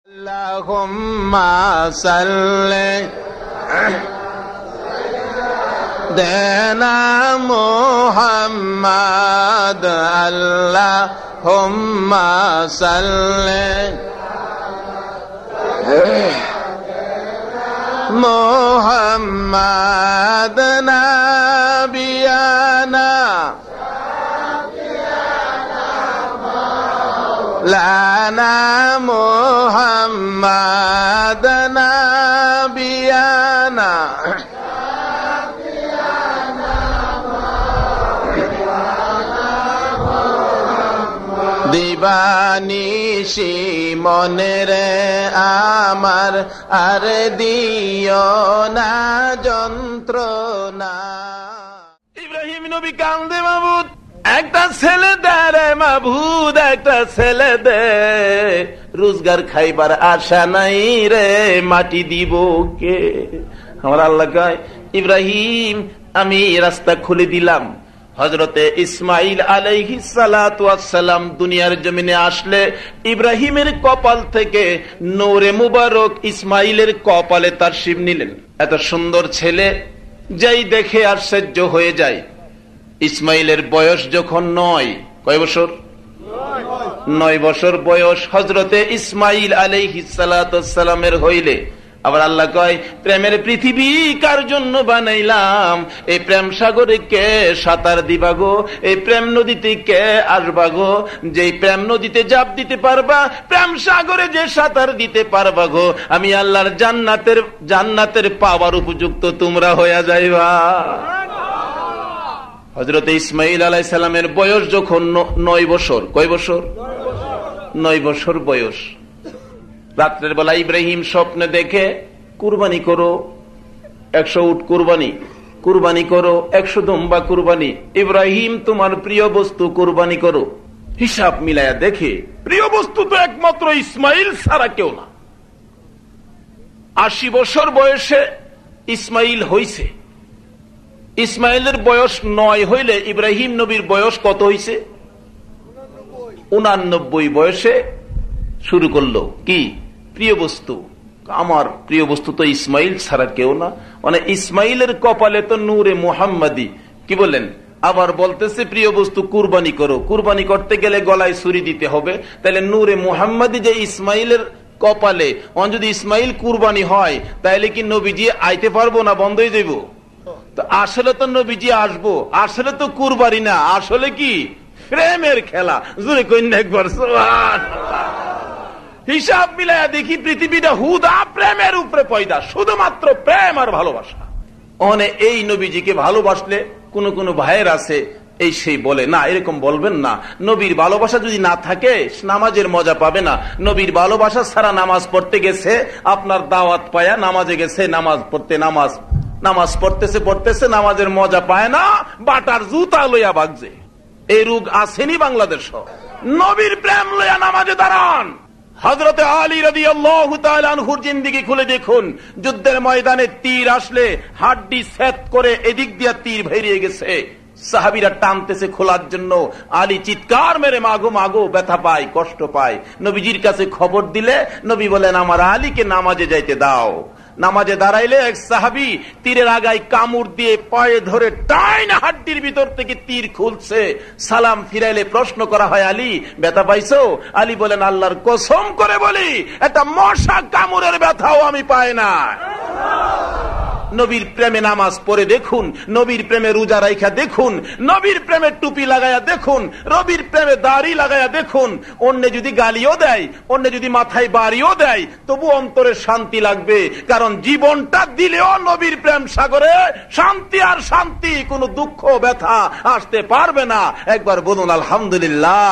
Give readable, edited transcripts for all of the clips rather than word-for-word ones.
আল্লাহুম্মা সাল্লি দেনা মুহাম্মাদ আল্লাহুম্মা সাল্লি মুহাম্মাদ নাবিয়ানা লানা মুহাম্মাদ নাবিয়ানা দিবানিশি মনে রে আমার আর দিও না যন্ত্রণা। ইব্রাহিম নবী কান্দে, মাবুদ একটা ছেলে দে রে মাবুদ, একটা ছেলে দে, রোজগার খাইবার আশা নাই রে, মাটি দিব কে? আমার আল্লাহ কয়, ইব্রাহিম আমি রাস্তা খুলে দিলাম। হযরতে ইসমাইল আলাইহিস সালাতু ওয়াস সালাম দুনিয়ার জমিনে আসলে ইব্রাহিমের কপাল থেকে নূরে মুবারক ইসমাইলের কপালে তাশরীফ নিলেন। এত সুন্দর ছেলে যাই দেখে আশ্চর্য হয়ে যায়। ইসমাইলের বয়স যখন 9, কয় বছর? 9 বছর বয়স হযরতে ইসমাইল আলাইহিস সালাতু ওয়াস সালামের হইলে আবার আল্লাহ কয়, প্রেমের পৃথিবী কার জন্য বানাইলাম? এই প্রেম সাগরে কে সাঁতার দিবা গো? এই প্রেম নদীতে কে আসবা গো? যেই প্রেম নদীতে জাপ দিতে পারবা, প্রেম সাগরে যে সাঁতার দিতে পারবা গো, আমি আল্লাহর জান্নাতের পাওয়ার উপযুক্ত তোমরা হইয়া যাইবা। হযরত ইসমাইল আলাইহিস সালামের বয়স যখন 9 বছর, কয় বছর? 9 বছর বয়স। রাত্রের বেলা ইব্রাহিম স্বপ্নে দেখে, কুরবানি করো 100 উট, কুরবানি করো 100 দুম্বা কুরবানি, ইব্রাহিম তোমার প্রিয় বস্তু কুরবানি করো। হিসাব মিলায়া দেখে প্রিয় বস্তু তো একমাত্র ইসমাইল ছাড়া কেউ না। 80 বছর বয়সে ইসমাইল হইছে। ইসমাইলের বয়স 9 হইলে ইব্রাহিম নবীর বয়স কত হইছে? 89 বয়সে শুরু করলো কি? প্রিয় বস্তু। আমার প্রিয় বস্তু তো ইসমাইল ছাড়া কেউ না। মানে ইসমাইলের কপালে তো নূরে মুহাম্মাদি, কি বলেন? আবার বলতেছে প্রিয় বস্তু কুরবানি করো। কুরবানি করতে গেলে গলায় ছুরি দিতে হবে, তাহলে নূরে মুহাম্মাদি যে ইসমাইলের কপালে, যদি ইসমাইল কুরবানি হয় তাহলে কি নবীজি আইতে পারবো না? বন্ধ হয়ে যাইব। তো আসলে তো নবীজি আসবো, আসলে তো কুরবানি না, আসলে কি প্রেমের খেলা। জোরে কইনা একবার সুবহানাল্লাহ। হিসাব মিলায়া দেখি পৃথিবীটা হুদা প্রেমের উপরে পয়দা, শুধুমাত্র প্রেম আর ভালোবাসা। এই নবীজিকে ভালোবাসলে কোন কোন ভাইয়ের আছে এই সেই বলে, না এরকম বলবেন না, নবীর ভালোবাসা যদি না থাকে নামাজের মজা পাবে না। নবীর ভালোবাসা ছাড়া নামাজ পড়তে গেছে, আপনার দাওয়াত পায়া নামাজে গেছে, নামাজ পড়তেছে নামাজের মজা পায় না, বাটার জুতা লইয়া ভাগছে। এই রোগ আসেনি বাংলাদেশ। নবীর প্রেম লইয়া নামাজে দাঁড়ান। হযরতে আলী রাদিয়াল্লাহু তাআলা আনহুর জিন্দেগি খুলে দেখুন, যুদ্ধের ময়দানে তীর আসলে হাড্ডি ছেদ করে এদিক দিয়া তীর বেরিয়ে গেছে, সাহাবীরা টানতেছে খোলার জন্য, আলী চিৎকার মেরে মাগো মাগো ব্যথা পায়, কষ্ট পায়। নবীজির কাছে খবর দিলে নবী বলেন, আমার আলীকে নামাজে যাইতে দাও। নামাজে দাঁড়াইলে এক সাহাবী তীরের আগায় কামড় দিয়ে পায়ে ধরে টাইনা হাড্ডির ভিতর থেকে তীর খুলছে। সালাম ফিরাইলে প্রশ্ন করা হয়, আলী ব্যথা পাইছো? আলী বলেন, আল্লাহর কসম করে বলি একটা মশা কামড়ের ব্যথাও আমি পাই না। নবীর প্রেমে নামাজ পড়ে দেখুন, নবীর প্রেমে রোজা রাইখা দেখুন, নবীর প্রেমে টুপি লাগাইয়া দেখুন, নবীর প্রেমে দাড়ি লাগাইয়া দেখুন। অন্য যদি গালিও দেয়, অন্য যদি মাথায় বাড়িও দেয়, তবু অন্তরে শান্তি লাগবে, কারণ জীবনটা দিলেও নবীর প্রেম সাগরে শান্তি আর শান্তি, কোনো দুঃখ ব্যথা আসতে পারবে না। একবার বলুন আলহামদুলিল্লাহ।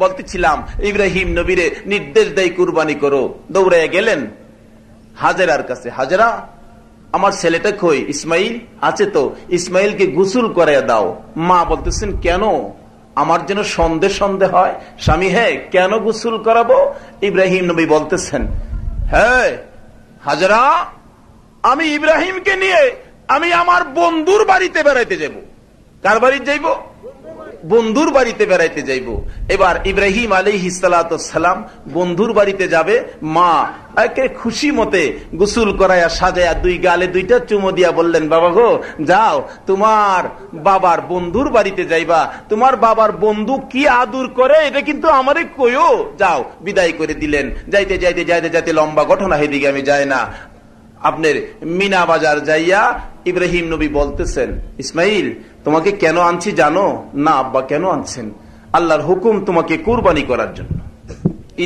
বলতেছিলাম, ইব্রাহিম নবীরে নির্দেশ দেয় কুরবানি করো। দৌড়ে গেলেন হাজেরার কাছে, হাজেরা আমার ছেলেটা কই? ইসমাইল আছে তো, ইসমাইলকে গোসল করাইয়া দাও। মা বলতেছেন, কেন? আমার যেন সন্দেহ হয়। স্বামী, হ্যাঁ কেন গোসল করাবো? ইব্রাহিম নবী বলতেছেন, হ্যাঁ হাজেরা, আমি ইব্রাহিমকে নিয়ে আমি আমার বন্ধুর বাড়িতে বেড়াইতে যাব। কার বাড়িতে যাইব? বন্ধুর বাড়িতে বেড়াইতে যাইব। এবার ইব্রাহিম আলাইহিস সালাতু ওয়াস সালাম বন্ধুর বাড়িতে যাবে, মা একে খুশি মতে গোসল করায়া সাজায়া দুই গালে দুইটা চুমো দিয়া বললেন, বাবা গো যাও তোমার বাবার বন্ধুর বাড়িতে যাইবা, তোমার বাবার বন্ধু কি আদর করে এটা কিন্তু আমারে কইও, যাও। বিদায় করে দিলেন। যাইতে যাইতে যাইতে যাইতে লম্বা ঘটনা, সেদিকে আমি যাই না। আপনার মিনা বাজার যাইয়া ইব্রাহিম নবী বলতেছেন, ইসমাইল তোমাকে কেন আনছি জানো? না আব্বা, কেন আনছেন? আল্লাহর হুকুম তোমাকে কুরবানি করার জন্য।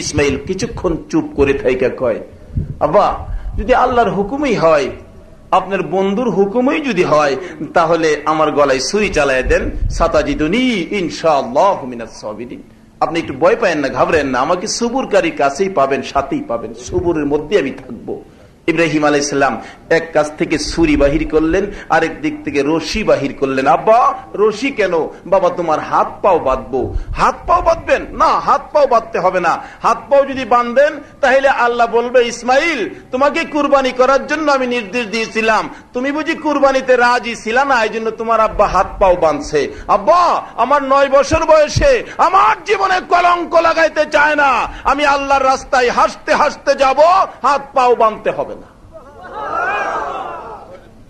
ইসমাইল কিছুক্ষণ চুপ করে থাইকা কয়, আব্বা যদি আল্লাহর হুকুমই হয়, আপনার বন্ধুর হুকুমই যদি হয়, তাহলে আমার গলায় ছুরি চালায় দেন, সাতাজিদুনি ইনশাআল্লাহু মিনাস সাবিরিন। আপনি একটু ভয় পায়েন না, ঘাবড়েন না, আমাকে সবুরকারী কাছেই পাবেন, সাথেই পাবেন, সবুরের মধ্যে আমি থাকবো। ইব্রাহিম আলাইহিস সালাম এক কাছ থেকে ছুরি বাহির করলেন, আরেক দিক থেকে রশি বাহির করলেন। আব্বা রশি কেন? বাবা তোমার হাত পাও বাঁধবো। হাত পাও বাঁধবেন? না, হাত পাও বাঁধতে হবে না। হাত পাও যদি বাঁধেন তাহলে আল্লাহ বলবে, ইসমাইল তোমাকে কুরবানি করার জন্য আমি নির্দেশ দিয়েছিলাম, তুমি বুঝি কুরবানিতে রাজি ছিল না, এই জন্য তোমার আব্বা হাত পাও বাঁধছে। আব্বা আমার 9 বছর বয়সে আমার জীবনে কলঙ্ক লাগাইতে চায় না, আমি আল্লাহর রাস্তায় হাসতে হাসতে যাব, হাত পাও বাঁধতে হবে না।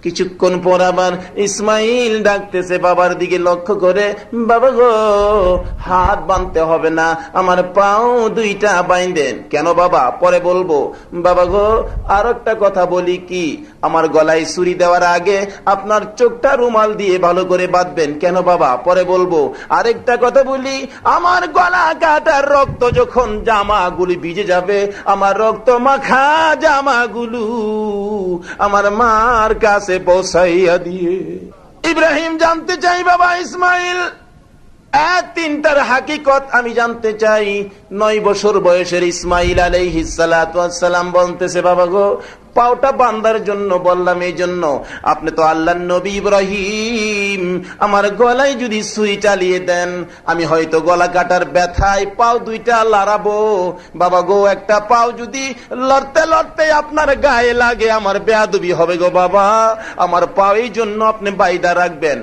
কিছুক্ষণ পর আবার ইসমাইল ডাকতেছে বাবার দিকে লক্ষ্য করে, বাবা গো হাত বাঁধতে হবে না, আমার পাও দুইটা বাইন্ধেন। কেন বাবা? পরে বলবো। বাবা গো আর একটা কথা বলি, কি আমার গলায় ছুরি দেওয়ার আগে আপনার চোখটা রুমাল দিয়ে ভালো করে বাঁধবেন। কেন বাবা? পরে বলবো। আরেকটা কথা বলি, আমার গলা কাটার রক্ত যখন জামাগুলি ভিজে যাবে, আমার রক্ত মাখা জামাগুলো আমার মার কাছে পৌঁছাইয়া দিয়ে। ইব্রাহিম জানতে চাই, বাবা ইসমাইল তিনটার হাকিকত আমি জানতে চাই। 9 বছর বয়সের ইসমাইল আলাইহিস সালাতু ওয়াস সালাম বলতেছে, বাবা গো পাওটা বান্দার জন্য বললাম, এই জন্য আপনি তো আল্লাহর নবী ইব্রাহিম, আমার গলায় যদি ছুরি চালিয়ে দেন, আমি হয়তো গলা কাটার ব্যথায় পাও দুইটা লড়াবো। বাবা গো একটা পাও যদি লড়তে লড়তে আপনার গায়ে লাগে, আমার বেয়াদবি হবে গো বাবা, আমার পাও এই জন্য আপনি বাইদা রাখবেন।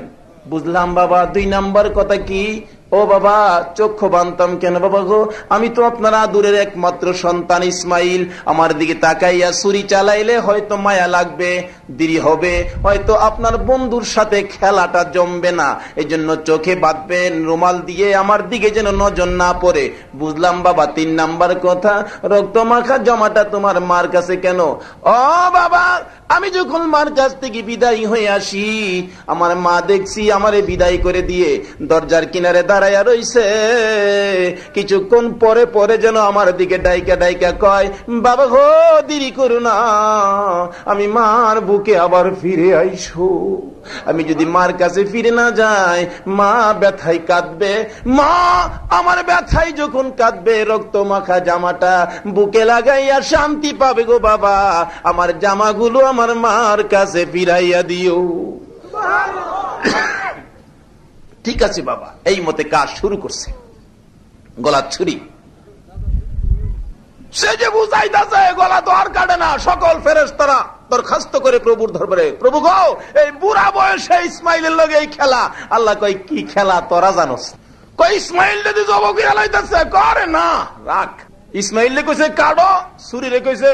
বুঝলাম বাবা। 2 নাম্বার কথা কি? ও বাবা চক্ষু বানতাম কেন বাবা গো? আমি তো আপনার আদুরের একমাত্র সন্তান ইসমাইল, আমার দিকে তাকাইয়া ছুরি চালাইলে হয়তো মায়া লাগবে, দেরি হবে, হয়তো আপনার বন্ধুর সাথে খেলাটা জমবে না, এই জন্য চোখে বাঁধবেন রুমাল দিয়ে, আমার দিকে যেন নজর না পড়ে। বুঝলাম বাবা। 3 নাম্বার কথা, রক্ত মাখা জামাটা তোমার মার কাছে কেন? ও বাবা আমি যখন মার কাছ থেকে বিদায় হয়ে আসি, আমার মা দেখছি আমারে বিদায় করে দিয়ে দরজার কিনারে দাঁড়াইয়া রইছে। কিছুক্ষণ পরে পরে যেন আমার দিকে ডাইকা ডাইকা কয়, বাবা গো দেরি করো না, আমি মার বুকে আবার ফিরে আইসো। আমি যদি মার কাছে ফিরে না যাই, মা ব্যথায় কাঁদবে। মা আমার ব্যথায় যখন কাঁদবে, রক্ত মাখা জামাটা বুকে লাগাইয়া শান্তি পাবে গো বাবা, আমার জামাগুলো আমার মার কাছে ফিরাইয়া দিও। ঠিক আছে বাবা। এই মতে কাজ শুরু করছে। গলার ছুরি সে যে বুঝাইতেছে, গলা তো আর কাটে না। সকল ফেরেশতারা দরখাস্ত করে প্রভুর দরবারে, প্রভু গো এই বুড়া বয়সে ইসমাইলের লগে এই খেলা। আল্লাহ কয় কি খেলা তোরা জানোস? কই ইসমাইল যদি জবাব লাইতেছে, করে না রাখ। ইসমাইল কইছে কাটো, ছুরি রে কইছে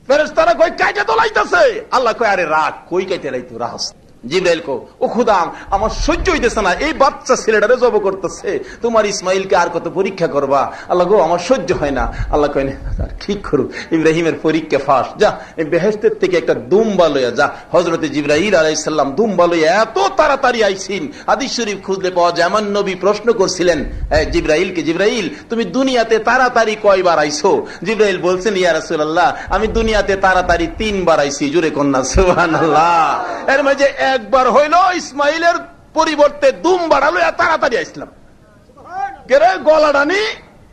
ফেরেশতারা কই কাইতে তো লাইতেছে। আল্লাহ কয় আরে রাখ, কই কাইতে লাইতো রাখ। জিবরাইল কো ও খুদা আমার সহ্য হইতেছে না, এই বাচ্চা ছেলেটারে জব করতেছে, তোমার ইসমাইলকে আর কত পরীক্ষা করবা? আল্লাহ গো আমার সহ্য হয় না। আল্লাহ কয় না ঠিক করু, ইব্রাহিমের পরীক্ষা ফাঁস, যা বেহেশতের থেকে একটা দুম্বা লইয়া যা। হযরতে জিবরাইল আলাইহিস সালাম দুম্বা লইয়া এত তাড়াতাড়ি আইছেন, হাদিস শরীফ খুঁজলে পাওয়া যায়। আমার নবী প্রশ্ন করছিলেন জিবরাইলকে, জিবরাইল তুমি দুনিয়াতে তাড়াতাড়ি কয়বার আইছো? জিবরাইল বলছেন, ইয়া রাসূলুল্লাহ আমি দুনিয়াতে তাড়াতাড়ি 3 বার আইছি। জোরে কন্যা সুবহানাল্লাহ। এর মাঝে একবার হইল ইসমাইলের পরিবর্তে দুম বাড়ালো, তাড়াতাড়ি আসলাম গলাডানি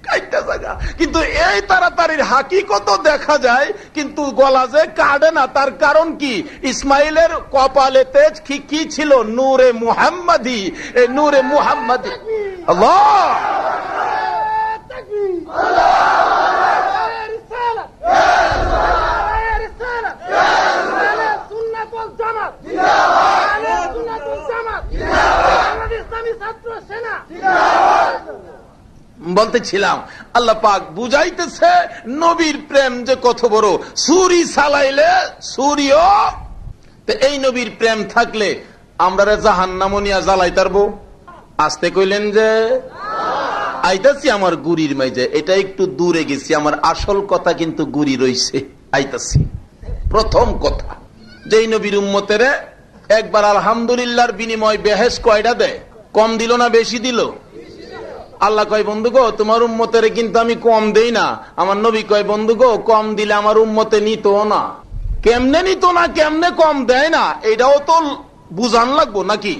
কাইটা জায়গা। কিন্তু এই তাড়াতাড়ির হাকিকত দেখা যায়, কিন্তু গলা যে কাটে না, তার কারণ কি? ইসমাইলের কপালে তেজ কি ছিল? নূরে মুহাম্মাদি। এই নূরে মুহাম্মাদি আল্লাহ বলতেছিলাম আল্লাহ পাক বুঝাইতেছে নবীর প্রেম যে কত বড়, ছুরি চালাইলে ছুরিও, এই নবীর প্রেম থাকলে আমরা জাহান্নাম নিয়া জ্বালাই তারবো। আসতে কইলেন যে আইতাছি আমার গুড়ির মাইজে, এটা একটু দূরে গেছি, আমার আসল কথা কিন্তু গুড়ি রইছে, আইতাছি। প্রথম কথা, যেই নবীর উম্মতের একবার আলহামদুলিল্লাহর বিনিময় বেহেশ কয়টা দেয়? কম দিল না বেশি দিল? আল্লাহ কয় বন্ধু গো তোমার উম্মতের কিন্তু আমি কম দেই না। আমার নবী কয় বন্ধু গো কম দিলে আমার উম্মতে নিত না। কেমনে নিত না, কেমনে কম দেয় না, এটাও তো বুঝান লাগবো নাকি?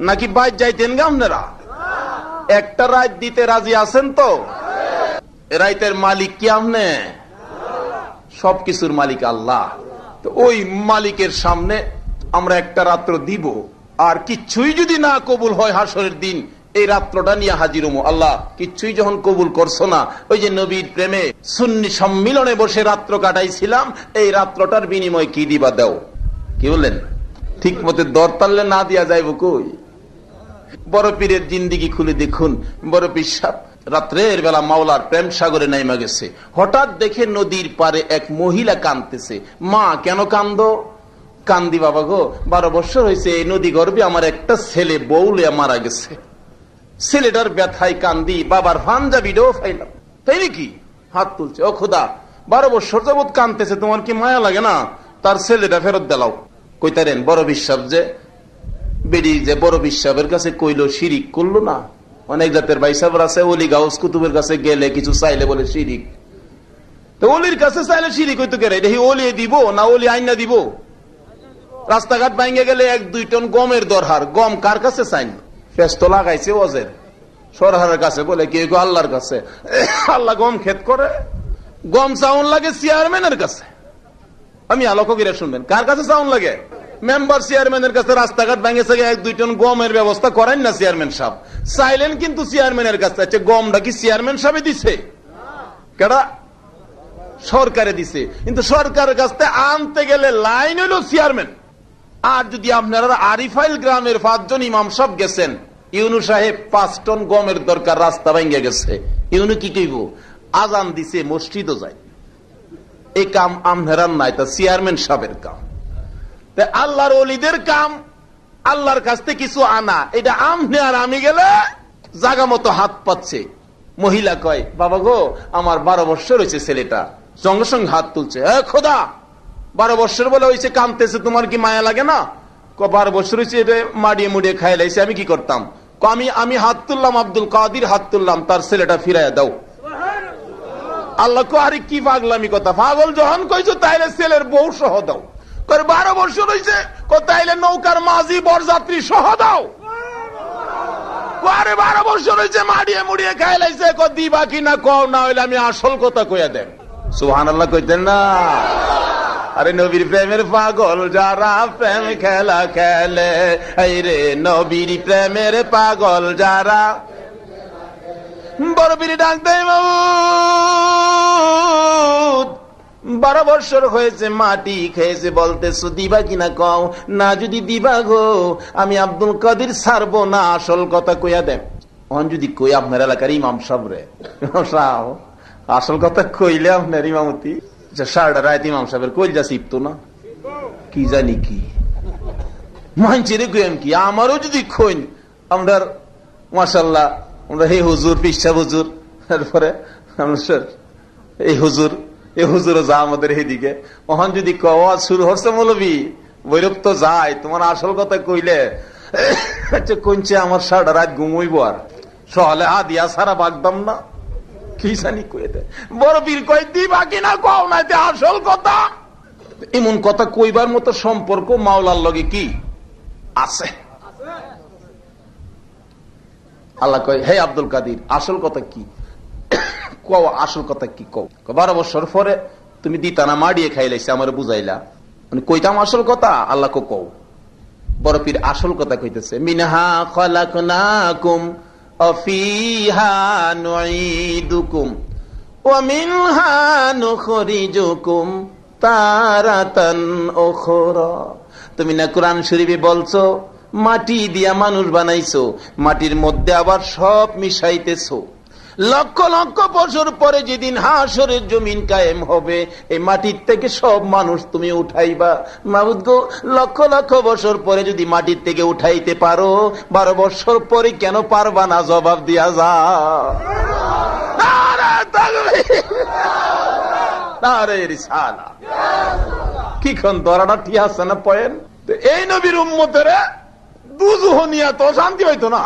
নাকি বাইর যাইতেন গা আপনারা? একটা রাত দিতে রাজি আছেন তো? রাইতের মালিক কি আপনি? সবকিছুর মালিক আল্লাহ। তো ওই মালিকের সামনে আমরা একটা রাত্র দিব, আর কিচ্ছুই যদি না কবুল হয় হাসরের দিন এই রাত্রটা নিয়ে হাজির হবো। আল্লাহ কিচ্ছুই যখন কবুল করছো না, ওই যে নবীর প্রেমে সুন্নি সম্মিলনে বসে রাত্র কাটাইছিলাম, এই রাত্রটার বিনিময় কি দিবা দাও। কি বললেন? ঠিক মতো দর তাল্লে না দিয়া যাইব কই? বড় পীরের জিন্দিগি খুলে দেখুন, বড় পীর সাহেব রাত্রের বেলা মাওলার প্রেম সাগরে নাইমা গেছে। হঠাৎ দেখে নদীর পারে এক মহিলা কাঁদতেছে। মা কেন কান্দো? কান্দি বাবা গো 12 বছর হয়েছে এই নদী গর্ভে আমার একটা ছেলে বউলে মারা গেছে, ছেলেটার ব্যথায় কান্দি, বাবার পাঞ্জাবিটাও ফাইলাম। তাই নাকি? হাত তুলছে, ও খোদা 12 বছর যাবৎ কান্দতেছে, তোমার কি মায়া লাগে না? তার ছেলেটা ফেরত দিলাও। কইতারেন বড় বিশ্বাস যে বেরি যে বড় বিশ্বাসের কাছে কইলো শিরিক করলো না। অনেক জাতের ভাইসাবর আছে, ওলি গাউস কুতুবের কাছে গেলে কিছু চাইলে বলে শিরিক। তো ওলির কাছে চাইলে শিরিক হইতো কেন? দেখি ওলি দিব না ওলি আইনা দিব? রাস্তাঘাট ভাঙ্গে গেলে 1-2 টন গমের দরকার, গম কার কাছে চাইন? ফেস্ত লাগাইছে ওজের সরকারের কাছে, বলে কি আল্লাহর কাছে। আল্লাহ গম ক্ষেত করে? গম চাউন লাগে চেয়ারম্যানের কাছে। আমি আলোকগিরা শুনবেন, কার কাছে চাউন লাগে? মেম্বার চেয়ারম্যানের কাছে। রাস্তাঘাট ভেঙেছে 1-2 টন গমের ব্যবস্থা করেন না চেয়ারম্যান সাহেব? চাইলেন কিন্তু চেয়ারম্যানের কাছে। আচ্ছা গমটা কি চেয়ারম্যান সাহেব দিছে? কেডা? সরকারে দিছে। কিন্তু সরকারের কাছে আনতে গেলে লাইন হইল চেয়ারম্যান। আর যদি আপনারা আরিফাইল গ্রামের 5 জন ইমাম সাহেব গেছেন, ইউনু সাহেব 5 টন গমের দরকার, রাস্তা ভেঙে গেছে, ইউনু কি কইব? আজান দিছে, মসজিদও যায়। এই কাম আমনেরার নাই, তা চেয়ারম্যান সাহেবের কাম। আল্লাহর ওলিদের কাম আল্লাহর কাছ থেকে কিছু আনা, এটা আমনে আর আমি গেলে জাগা মতো হাত পাচ্ছে। মহিলা কয় বাবা গো আমার 12 বছর হয়েছে ছেলেটা, সঙ্গে সঙ্গে হাত তুলছে। খোদা 12 বছর বলে হয়েছে, কামতেছে, তোমার কি মায়া লাগে না? 12 বছর হয়েছে, এটা মাড়িয়ে মুড়িয়ে খাই লাইছে, আমি কি করতাম? আমি হাত তুললাম, আব্দুল কাদির হাত তুললাম, তার ছেলেটা ফিরাইয়া দাও। আল্লাহ কো আরে কি পাগলামি কথা, পাগল যখন কইছো তাইলে ছেলের বউ সহ দাও। 12 বছর হয়েছে, তাইলে নৌকার মাঝি বরযাত্রী সহ দাও। 12 বছর হয়েছে, মাড়িয়ে মুড়িয়ে খাই লাইছে, দিবা কিনা কও, না হইলে আমি আসল কথা কইয়া দেন। সুবহানাল্লাহ কইতেন না? আরে নবীর প্রেমের পাগল যারা প্রেম খেলা খেলে, এই রে নবীর প্রেমের পাগল যারা। বড় বীর ডাক দেয় মাবুদ 12 বছর হয়েছে, মাটি খেয়েছে, বলতেছো দিবা কিনা কও, না যদি দিবা গো আমি আব্দুল কাদির ছাড়বো না, আসল কথা কইয়া দেন। যদি কই আপনার এলাকার ইমাম সাহেব রে, আসল কথা কইলে আপনার ইমামতি সারাটা রাত ইমাম সাহেবের কইল যা শিখতো না, কি জানি কি মানছে কইম কি। আমারও যদি কইন আমরা মাশাআল্লাহ, আমরা হে হুজুর পিসা হুজুর, তারপরে এই হুজুর এ হুজুরও যা আমাদের এদিকে, ওখান যদি কওয়া শুরু হচ্ছে মৌলবী বৈরব তো যায়, তোমার আসল কথা কইলে আচ্ছা কইছে আমার সারাটা রাত ঘুমইব, আর সহলে হাদিয়া সারা বাগদাম না, কি জানি কয়ে দেয়। বড় বীর কয় দিবা কিনা কও, না আসল কথা। এমন কথা কইবার মতো সম্পর্ক মাওলার লগে কি আছে? আল্লাহ কয় হে আব্দুল কাদির আসল কথা কি কও, আসল কথা কি কও। 12 বছর পরে তুমি দিতানা মাড়িয়ে খাইলাইছে, আমার বুঝাইলা, মানে কইতাম আসল কথা। আল্লাহ কও। বড় পীর আসল কথা কইতেছে, মিনহা খালাকনাকুম অফিহা নুঈদুকুম ওয়া মিনহা নুখরিজুকুম তারাতান উখরা। তুমি না কোরআন শরীফে বলছো মাটি দিয়া মানুষ বানাইছো, মাটির মধ্যে আবার সব মিশাইতেছো, লক্ষ লক্ষ বছর পরে যেদিন হাসরের জমিন কায়েম হবে, এই মাটির থেকে সব মানুষ তুমি উঠাইবা। মাবুদ গো, লক্ষ লক্ষ বছর পরে যদি মাটির থেকে উঠাইতে পারো, 12 বছর পরে কেন পারবা না? জবাব দিয়া যা। কিখন ধরাটা ঠিক আছে না? পয়েন্ট এই নবীর উম্মতের দুজুহ নিয়ে তো শান্তি হইতো না।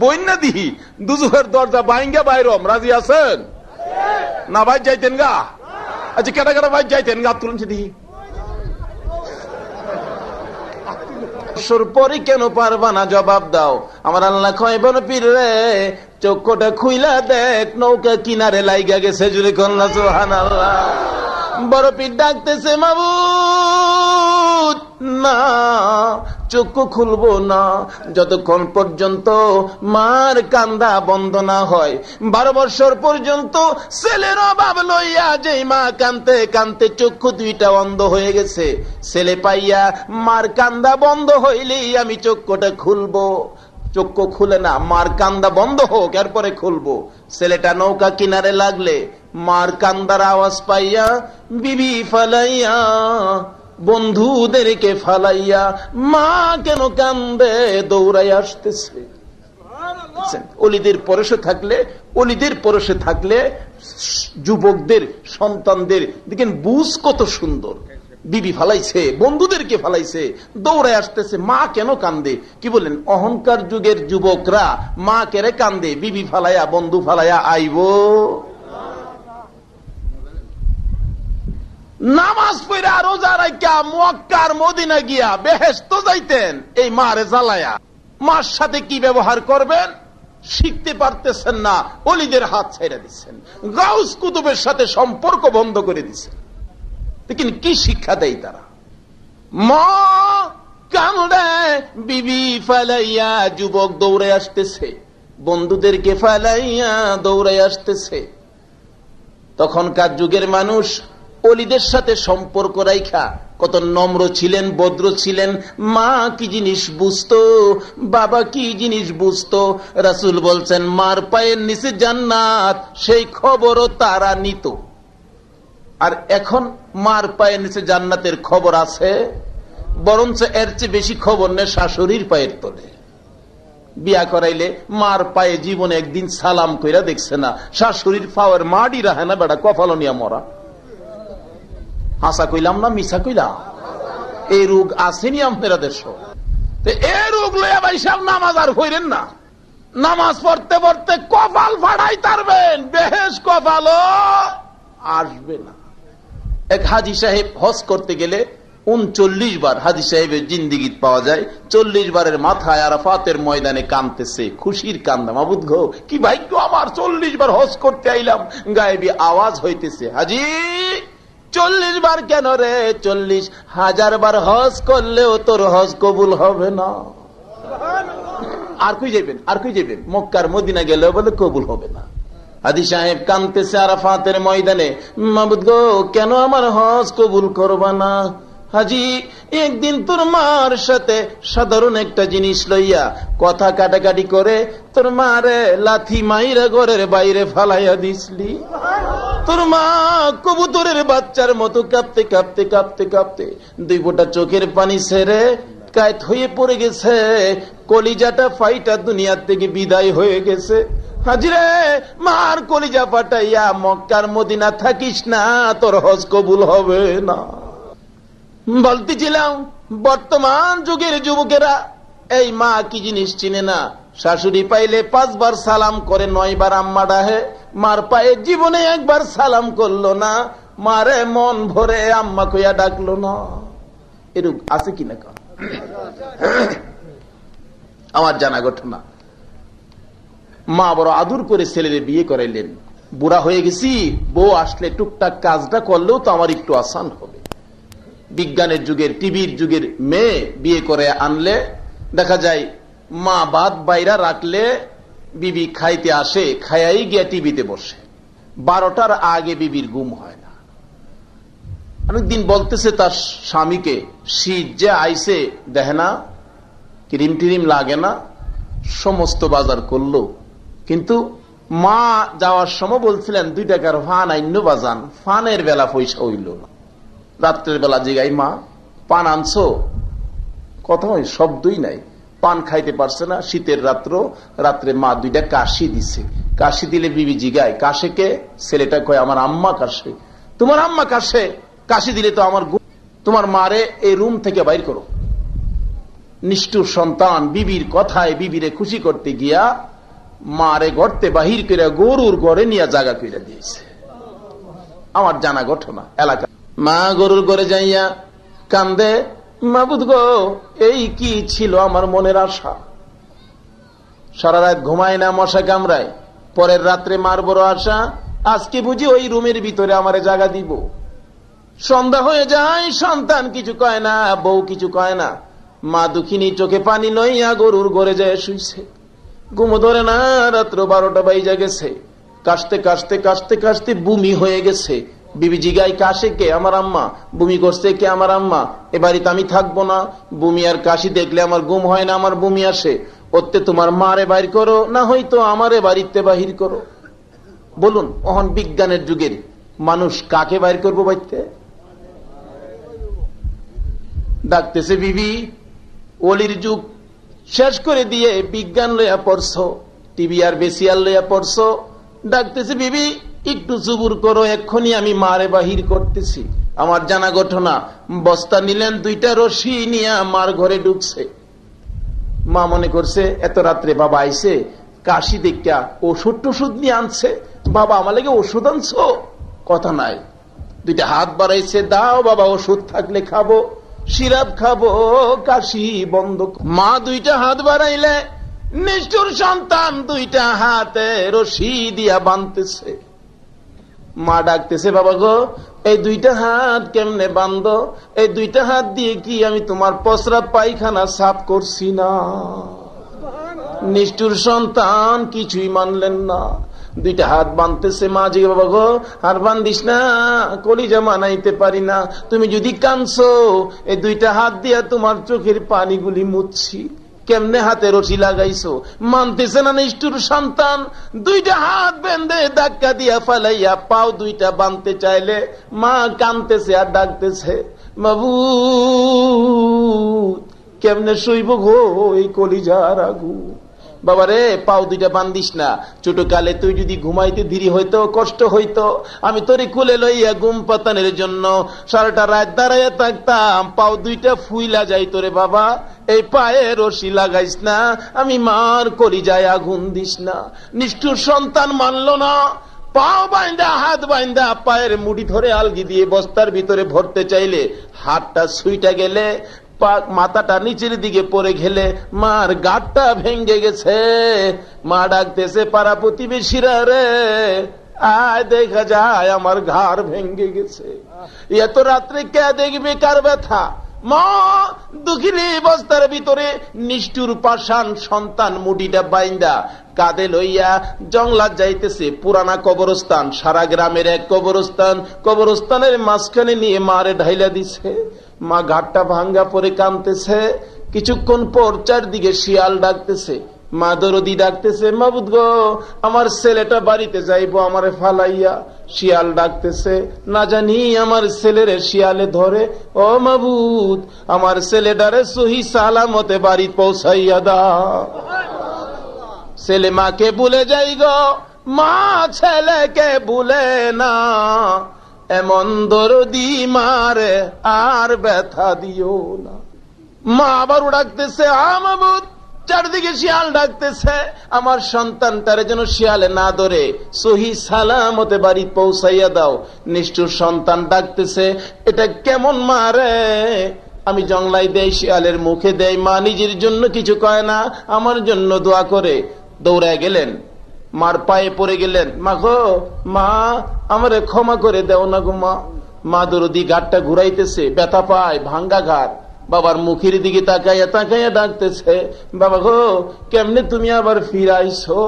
বন্যা দিহি দুজুহের দরজা বাইঙ্গা বাইরম, রাজি আছেন না? ভাই যাইতেন গা? আচ্ছা, কেটা কেটা ভাই যাইতেন গা? তুলুন দিহি। পরে কেন পারবা না? জবাব দাও। আমার আল্লাহ কয়, বড় পীর রে, চক্ষুটা খুইলা দেখ, নৌকা কিনারে লাইগা গেছে। জুড়ে কন্যা সুবহানাল্লাহ। বড় পীর ডাকতেছে, মাবুদ না, চক্ষু খুলবো না যতক্ষণ পর্যন্ত মার কান্দা বন্ধ না হয়। 12 বছর পর্যন্ত ছেলের অভাব লইয়া যে মা কানতে কানতে চক্ষু দুইটা অন্ধ হয়ে গেছে, ছেলে পাইয়া মার কান্দা বন্ধ হইলেই আমি চক্ষুটা খুলবো। চক্ষু খুলে না, মার কান্দা বন্ধ হোক, এরপরে খুলবো। ছেলেটা নৌকা কিনারে লাগলে মার কান্দার আওয়াজ পাইয়া বিবি ফালাইয়া, বন্ধুদেরকে ফালাইয়া মা কেন কান্দে দৌড়াই আসতেছে। অলিদের পরশে থাকলে যুবকদের, সন্তানদের দেখেন বুঝ কত সুন্দর। বিবি ফালাইছে, বন্ধুদেরকে ফালাইছে, দৌড়ায় আসতেছে। মা কেন কান্দে? কি বলেন? অহংকার যুগের যুবকরা মা কেড়ে কান্দে? বিবি ফালাইয়া, বন্ধু ফালাইয়া আইব? নামাজ পড়া রোজা রাখা মক্কার মদিনা গিয়া বেহেশত যাইতেন এই মারে জ্বালায়া। মার সাথে কি ব্যবহার করবেন শিখতে পারতেছেন না, অলিদের হাত ছেড়ে দিচ্ছেন, গাউস কুতুবের সাথে সম্পর্ক বন্ধ করে দিচ্ছেন। দেখেন কি শিক্ষা দেয় তারা। মা কান্দে, বিবি ফালাইয়া যুবক দৌড়ে আসতেছে, বন্ধুদেরকে ফালাইয়া দৌড়ে আসতেছে। তখনকার যুগের মানুষ অলিদের সাথে সম্পর্ক রাইখা কত নম্র ছিলেন, ভদ্র ছিলেন। মা কি জিনিস বুঝতো, বাবা কি জিনিস বুঝতো। রাসূল বলছেন, মার পায়ের নিচে জান্নাত, সেই খবরও তারা নিত। আর এখন মার পায়ের নিচে জান্নাতের খবর আছে, বরঞ্চ এর চেয়ে বেশি খবর নেই শাশুড়ির পায়ের তলে। বিয়া করাইলে মার পায়ে জীবনে একদিন সালাম কইরা দেখছে না, শাশুড়ির পাওয়ার মাডি রাহে না, বেটা কপাল নিয়া মরা। হাসা কইলাম না মিছা কইলাম? এই রোগ আসেনি আপনারা দেশ। এই রোগ লইয়া ভাই সব নামাজ আর হইলেন না। নামাজ পড়তে পড়তে কপাল ফাড়াই তারবেন, বেহেশ কপালও আসবে না। এক হাজি সাহেব হজ করতে গেলে 39 বার হাজি সাহেবের জিন্দিগি পাওয়া যায়। 40 বারের মাথায় আরাফাতের ময়দানে কাঁদতেছে, খুশির কান্দা। মাবুদ গো, কি ভাগ্য আমার, 40 বার হজ করতে আইলাম। গায়েবী আওয়াজ হইতেছে, হাজি 40 বার কেন রে? 40,000 বার হজ করলেও তোর হজ কবুল হবে না। আর কই যাবেন? মক্কার মদিনা গেলেও বলে কবুল হবে না। হাজি সাহেব কাঁদতেছে আরাফাতের ময়দানে, মাবুদ গো, কেন আমার হজ কবুল করবা না? হাজি, একদিন তোর মার সাথে সাধারণ একটা জিনিস লইয়া কথা কাটাকাটি করে তোর মারে লাথি মাইরা ঘরের বাইরে ফালাইয়া দিসলি। তোর মা কবুতরের বাচ্চার মতো কাঁপতে কাঁপতে কাঁপতে কাঁপতে 2 ফোঁটা চোখের পানি ছেড়ে কায়েত হয়ে পড়ে গেছে, কলিজাটা ফাইটা দুনিয়ার থেকে বিদায় হয়ে গেছে। হাজিরে, মার কলিজা ফাটাইয়া মক্কার মদিনা থাকিস না, তোর হজ কবুল হবে না। বলতেছিলাম, বর্তমান যুগের যুবকেরা এই মা কি জিনিস চিনে না। শাশুড়ি পাইলে 5 বার সালাম করে, 9 বার আম্মা ডাহে। মার পায়ে জীবনে একবার সালাম করলো না, মারে মন ভরে আম্মা কইয়া ডাকলো না। এরূপ আছে কিনা? আমার জানা ঘটনা। মা বড় আদর করে ছেলেরে বিয়ে করাইলেন। বুড়া হয়ে গেছি, বউ আসলে টুকটাক কাজটা করলেও তো আমার একটু আসান হবে। বিজ্ঞানের যুগের, টিভির যুগের মেয়ে বিয়ে করে আনলে দেখা যায় মা ভাত বাইরা রাখলে বিবি খাইতে আসে, খাইয়াই গিয়া টিভিতে বসে। 12টার আগে বিবির ঘুম হয় না। অনেকদিন বলতেছে তার স্বামীকে, শীত যে আইসে দেখে না, ক্রিম টিরিম লাগে না, সমস্ত বাজার করলো, কিন্তু মা যাওয়ার সময় বলছিলেন 2 টাকার ফান আইন্য বাজান, ফানের বেলা পয়সা হইল না। রাত্রের বেলা জিগাই, মা পান আনছো? কথা হয়, শব্দই নাই, পান খাইতে পারছে না। শীতের রাত্রে মা 2টা কাশি দিছে। কাশি দিলে বিবি জিগায়, কাশে কে? ছেলেটা কয়, আমার আম্মা কাশে। তোমার আম্মা কাশে? কাশি দিলে তো আমার, তোমার মারে এই রুম থেকে বাইর করো। নিষ্ঠুর সন্তান বিবির কথায় বিবিরে খুশি করতে গিয়া মারে গড়তে বাহির করে গরুর ঘরে নিয়ে জায়গা করে দিয়েছে। আমার জানা ঘটনা এলাকা। মা গরুর ঘরে যাইয়া কান্দে, মাবুদ গো, এই কি ছিল আমার মনের আশা। সারা রাত ঘুমায় না, মশা কামড়ায়। পরের রাত্রে মার বড় আশা, আজকে বুঝি ওই রুমের ভিতরে আমারে জায়গা দিব। সন্ধ্যা হয়ে যায়, সন্তান কিছু কয় না, বউ কিছু কয় না। মা দুঃখিনী চোখে পানি লইয়া গরুর ঘরে যায় শুইছে। ঘুম ধরে না, রাত্র 12টা বাইজা গেছে। কাশতে কাশতে কাশতে কাশতে বমি হয়ে গেছে। বিবি জিগাই, কাশে কে? আমার আম্মা। বমি করছে কে? আমার আম্মা। এ বাড়িতে আমি থাকবো না। বমি আর কাশি দেখলে আমার ঘুম হয় না, আমার বমি আসে। ওতে তোমার মারে বাইর করো, না হয়তো আমারে বাড়িতে বাহির করো। বলুন, অহন বিজ্ঞানের যুগের মানুষ কাকে বাইর করবো বাড়িতে? ডাকতেছে বিবি, ওলির যুগ শেষ করে দিয়ে বিজ্ঞান লইয়া পড়ছো, টিভি আর বেসিয়াল লইয়া পড়ছো। ডাকতেছে বিবি, একটু জুবুর করো, এক্ষুনি আমি মারে বাহির করতেছি। আমার জানা ঘটনা, বস্তা নিলেন, 2টা রশি নিয়ে মার ঘরে ঢুকছে। মা মনে করছে এত রাত্রে বাবা আইছে, কাশি দেখা ওষুধ টষুধ নিয়ে আনছে। বাবা আমার লাগে ওষুধ আনছো? কথা নাই। 2টা হাত বাড়াইছে, দাও বাবা, ওষুধ থাকলে খাবো, সিরাপ খাবো, কাশি বন্ধ। মা 2টা হাত বাড়াইলে নিষ্ঠুর সন্তান 2টা হাতে রশি দিয়া বাঁধতেছে। মা ডাকতেছে, বাবা গো, এই 2টা হাত কেমনে বান্ধ? এই 2টা হাত দিয়ে কি আমি তোমার পসরা পায়খানা সাফ করছি না? নিষ্ঠুর সন্তান কিছুই মানলেন না। 2টা হাত বাঁধতেছে। মা জিগে, বাবা গো, আর বান্ধিস না, কলিজা মানাইতে পারি না। তুমি যদি কাঁদছো, এই 2টা হাত দিয়া তোমার চোখের পানিগুলি মুছছি। কেমনে হাতে রশি লাগাইছো? মানতেছে না নিষ্ঠুর সন্তান। 2টা হাত বেঁধে ধাক্কা দিয়া ফালাইয়া পাও 2টা বাঁধতে চাইলে মা কাঁদতেছে আর ডাকতেছে, বাবু কেমনে শুইব গো এই কলিজার আগুন। বাবারে, পাও 2টা বান্ধিস না। ছোট কালে তুই যদি ঘুমাইতে দেরি হইতো, কষ্ট হইতো, আমি তোরে কুলে লইয়া ঘুম পাতানের জন্য সারাটা রাত দাঁড়াইয়া থাকতাম। পাও 2টা ফুইলা যাইত রে বাবা। এই পায়ে রশি লাগাইস না, আমি মার কলিজায় আগুন দিস না। নিষ্ঠুর সন্তান মানল না। পাও বাইন্দা, হাত বাইন্দা, পায়ের মুড়ি ধরে আলগি দিয়ে বস্তার ভিতরে ভরতে চাইলে হাতটা ছুইটা গেলে, মাথাটা নিচের দিকে পড়ে গেলে মার গাঁটটা ভেঙ্গে গেছে। মা ডাকতেছে, পাড়া প্রতিবেশীরা রে, আয় দেখা যায় আমার ঘাড় ভেঙ্গে গেছে। এত রাত্রে কে দেখবে কার ব্যথা? মা দুঃখিনী বস্তার ভিতরে নিষ্ঠুর পাষাণ সন্তান মুডিটা বাইন্দা কাঁধে লইয়া জংলা যাইতেছে। পুরানা কবরস্থান, সারা গ্রামের এক কবরস্থান, কবরস্থানের মাঝখানে নিয়ে মারে ঢাইলা দিছে। মা ঘাটটা ভাঙ্গা পরে কাঁদতেছে। কিছুক্ষণ পর চারদিকে শিয়াল ডাকতেছে, মা দরদি ডাকতেছে, মাবুদ গো, আমার ছেলেটা বাড়িতে যাইবো আমারে ফালাইয়া। শিয়াল ডাকতেছে, না জানি আমার ছেলেরে শিয়ালে ধরে। ও মাবুদ, আমার ছেলেটারে সহি সালামতে বাড়ি পৌঁছাইয়া দাও। ছেলে মাকে ভুলে যাই গো, মা ছেলেকে ভুলে না। এমন দরদি মারে আর ব্যথা দিও না। মা আবারও ডাকতেছে, মাবুদ, চারদিকে শিয়াল ডাকতেছে, আমার সন্তানটারে যেন শিয়ালে না ধরে সহি সালামতে বাড়ি পৌঁছাইয়া দাও। নিষ্ঠুর সন্তান ডাকতেছে, এটা কেমন মারে? আমি জংলাই দেই, শিয়ালের মুখে দেয়। মা নিজের জন্য কিছু কয় না, আমার জন্য দোয়া করে। দৌড়ায় গেলেন, মার পায়ে পড়ে গেলেন, মা গো, মা আমারে ক্ষমা করে দেও না গো মা। মা দরদি ঘাটটা ঘুরাইতেছে, ব্যথা পায়, ভাঙ্গা ঘাট। বাবার মুখের দিকে তাকাইয়া তাকাইয়া ডাকতেছে, বাবা গো, কেমনে তুমি আবার ফিরাইছো?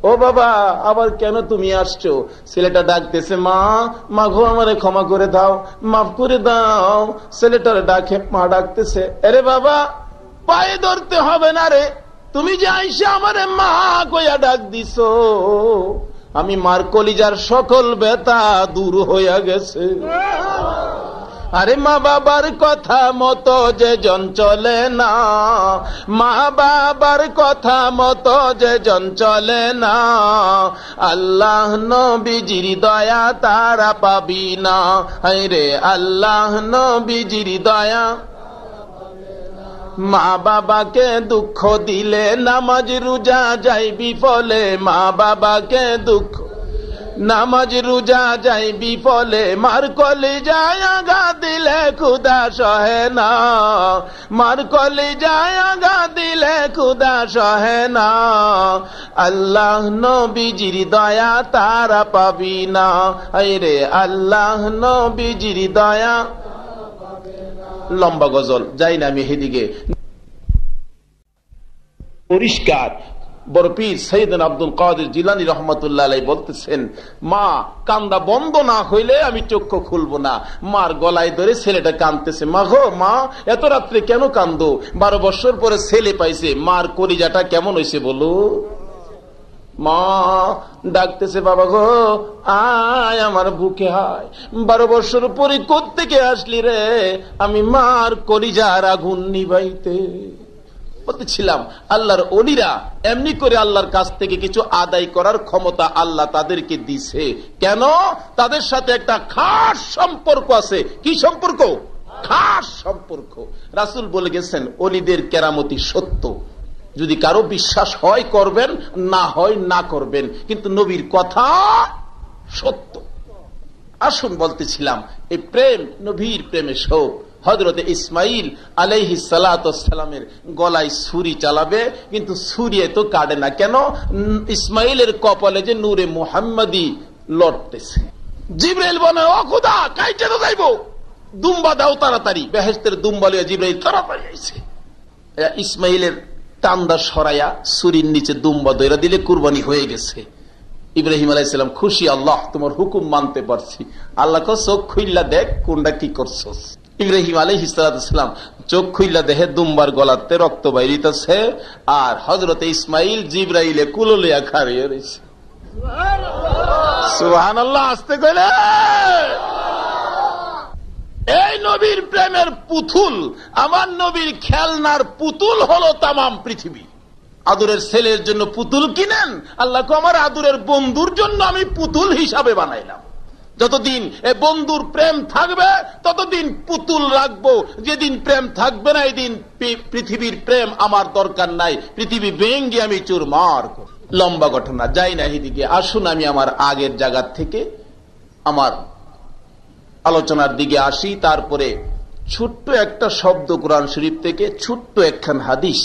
ও বাবা, আবার কেন তুমি আসছো? ছেলেটা ডাকতেছে, মা, মা গো, আমারে ক্ষমা করে দাও, মাফ করে দাও। ছেলেটার ডাকে মা ডাকতেছে, আরে বাবা, পায়ে ধরতে হবে না রে, তুমি যে আইসা আমারে মা কইয়া ডাক দিছো, আমি মার কলিজার সকল ব্যথা দূর হইয়া গেছে। আরে মা বাবার কথা মতো যে জন চলে না, মা বাবার কথা মতো যে জন চলে না, আল্লাহ নবীজির দয়া তারা পাবি না। আরে আল্লাহ নবীজির দয়া। মা বাবাকে দুঃখ দিলে নামাজ রোজা যায় বিফলে, মা বাবাকে দুঃখ নামাজ রোজা যায় বিফলে, মার কলিজায় আঘাত দিলে খুদা সহে না, মার কলিজায় আঘাত দিলে খুদা সহে না, আল্লাহ নবীজির দয়া তারা পাবি না। আরে আল্লাহ নবীজির দয়া। লম্বা গজল, যাই না আমি সেদিকে। পরিষ্কার বড় পীর সৈয়দনা আব্দুল কাদের জিলানী রহমাতুল্লাহ আলাইহি বলতেছেন, মা কান্দা বন্ধ না হইলে আমি চক্ষু খুলবো না। মার গলায় ধরে ছেলেটা কাঁদতেছে, মা গো মা এত রাত্রে কেন কান্দো? 12 বছর পরে ছেলে পাইছে, মার কলিজাটা কেমন হয়েছে বলো? মা ডাকতেছে, বাবা গো আয় আমার বুকে আয়। 12 বছর পরে কোত্থেকে আসলি রে? আমি মার কলিজার আগুন নিভাইতে বলতেছিলাম। আল্লাহর ওলিরা এমনি করে আল্লাহর কাছ থেকে কিছু আদায় করার ক্ষমতা আল্লাহ তাদেরকে দিছে। কেন? তাদের সাথে একটা খাস সম্পর্ক আছে। কি সম্পর্ক? খাস সম্পর্ক। রাসূল বলে গেছেন, ওলিদের কেরামতি সত্য, যদি কারো বিশ্বাস হয় করবেন, না হয় না করবেন, কিন্তু নবীর কথা সত্য। আসুন বলতেছিলাম, এই প্রেম নবীর প্রেমে শোক। হযরতে ইসমাইল আলাইহিস সালাতু ওয়াস সালামের গলায় ছুরি চালাবে, কিন্তু ছুরি তো কাটে না। কেন? ইসমাইলের কপালে যে নূরে মুহাম্মাদি লড়তেছে। জিবরাইল বলে, ও খোদা কাইতে তো যাইবো, দুম্বা দাও তাড়াতাড়ি। বেহেশতের দুম্বা লিয়ে জিবরাইল তাড়াতাড়ি আইছে। ইসমাইলের টান্দা সরাইয়া ছুরির নিচে দুম্বা দইরা দিলে কুরবানি হয়ে গেছে। ইব্রাহিম আলাইহিস সালাম খুশি, আল্লাহ তোমার হুকুম মানতে পারছি। আল্লাহ কো চোখ খুইলা দেখ কোনটা কি করছস। ইব্রাহিম আলাইহিস সালাম চোখ খুইলা দেখে দুম্বার গলাতে রক্ত বাইরিতেছে, আর হযরতে ইসমাইল জিবরাইলে কুলো লিয়া খাড়িয়ে রয়েছে। সুবহানাল্লাহ। আসতে কইলে এই নবীর প্রেমের পুতুল, আমার নবীর খেলনার পুতুল হলো তামাম পৃথিবী। আদরের ছেলের জন্য পুতুল কিনেন, আল্লাহ কো আমার আদরের বন্ধুর জন্য আমি পুতুল হিসাবে বানাইলাম। যতদিন এ বন্ধুর প্রেম থাকবে ততদিন পুতুল রাখবো, যেদিন প্রেম থাকবে না এদিন পৃথিবীর প্রেম আমার দরকার নাই, পৃথিবী ভেঙ্গে আমি চুরমার করব। লম্বা ঘটনা, যাই না এদিকে। আসুন আমি আমার আগের জায়গা থেকে আমার আলোচনার দিকে আসি। তারপরে ছোট্ট একটা শব্দ কোরআন শরীফ থেকে, ছোট্ট একখান হাদিস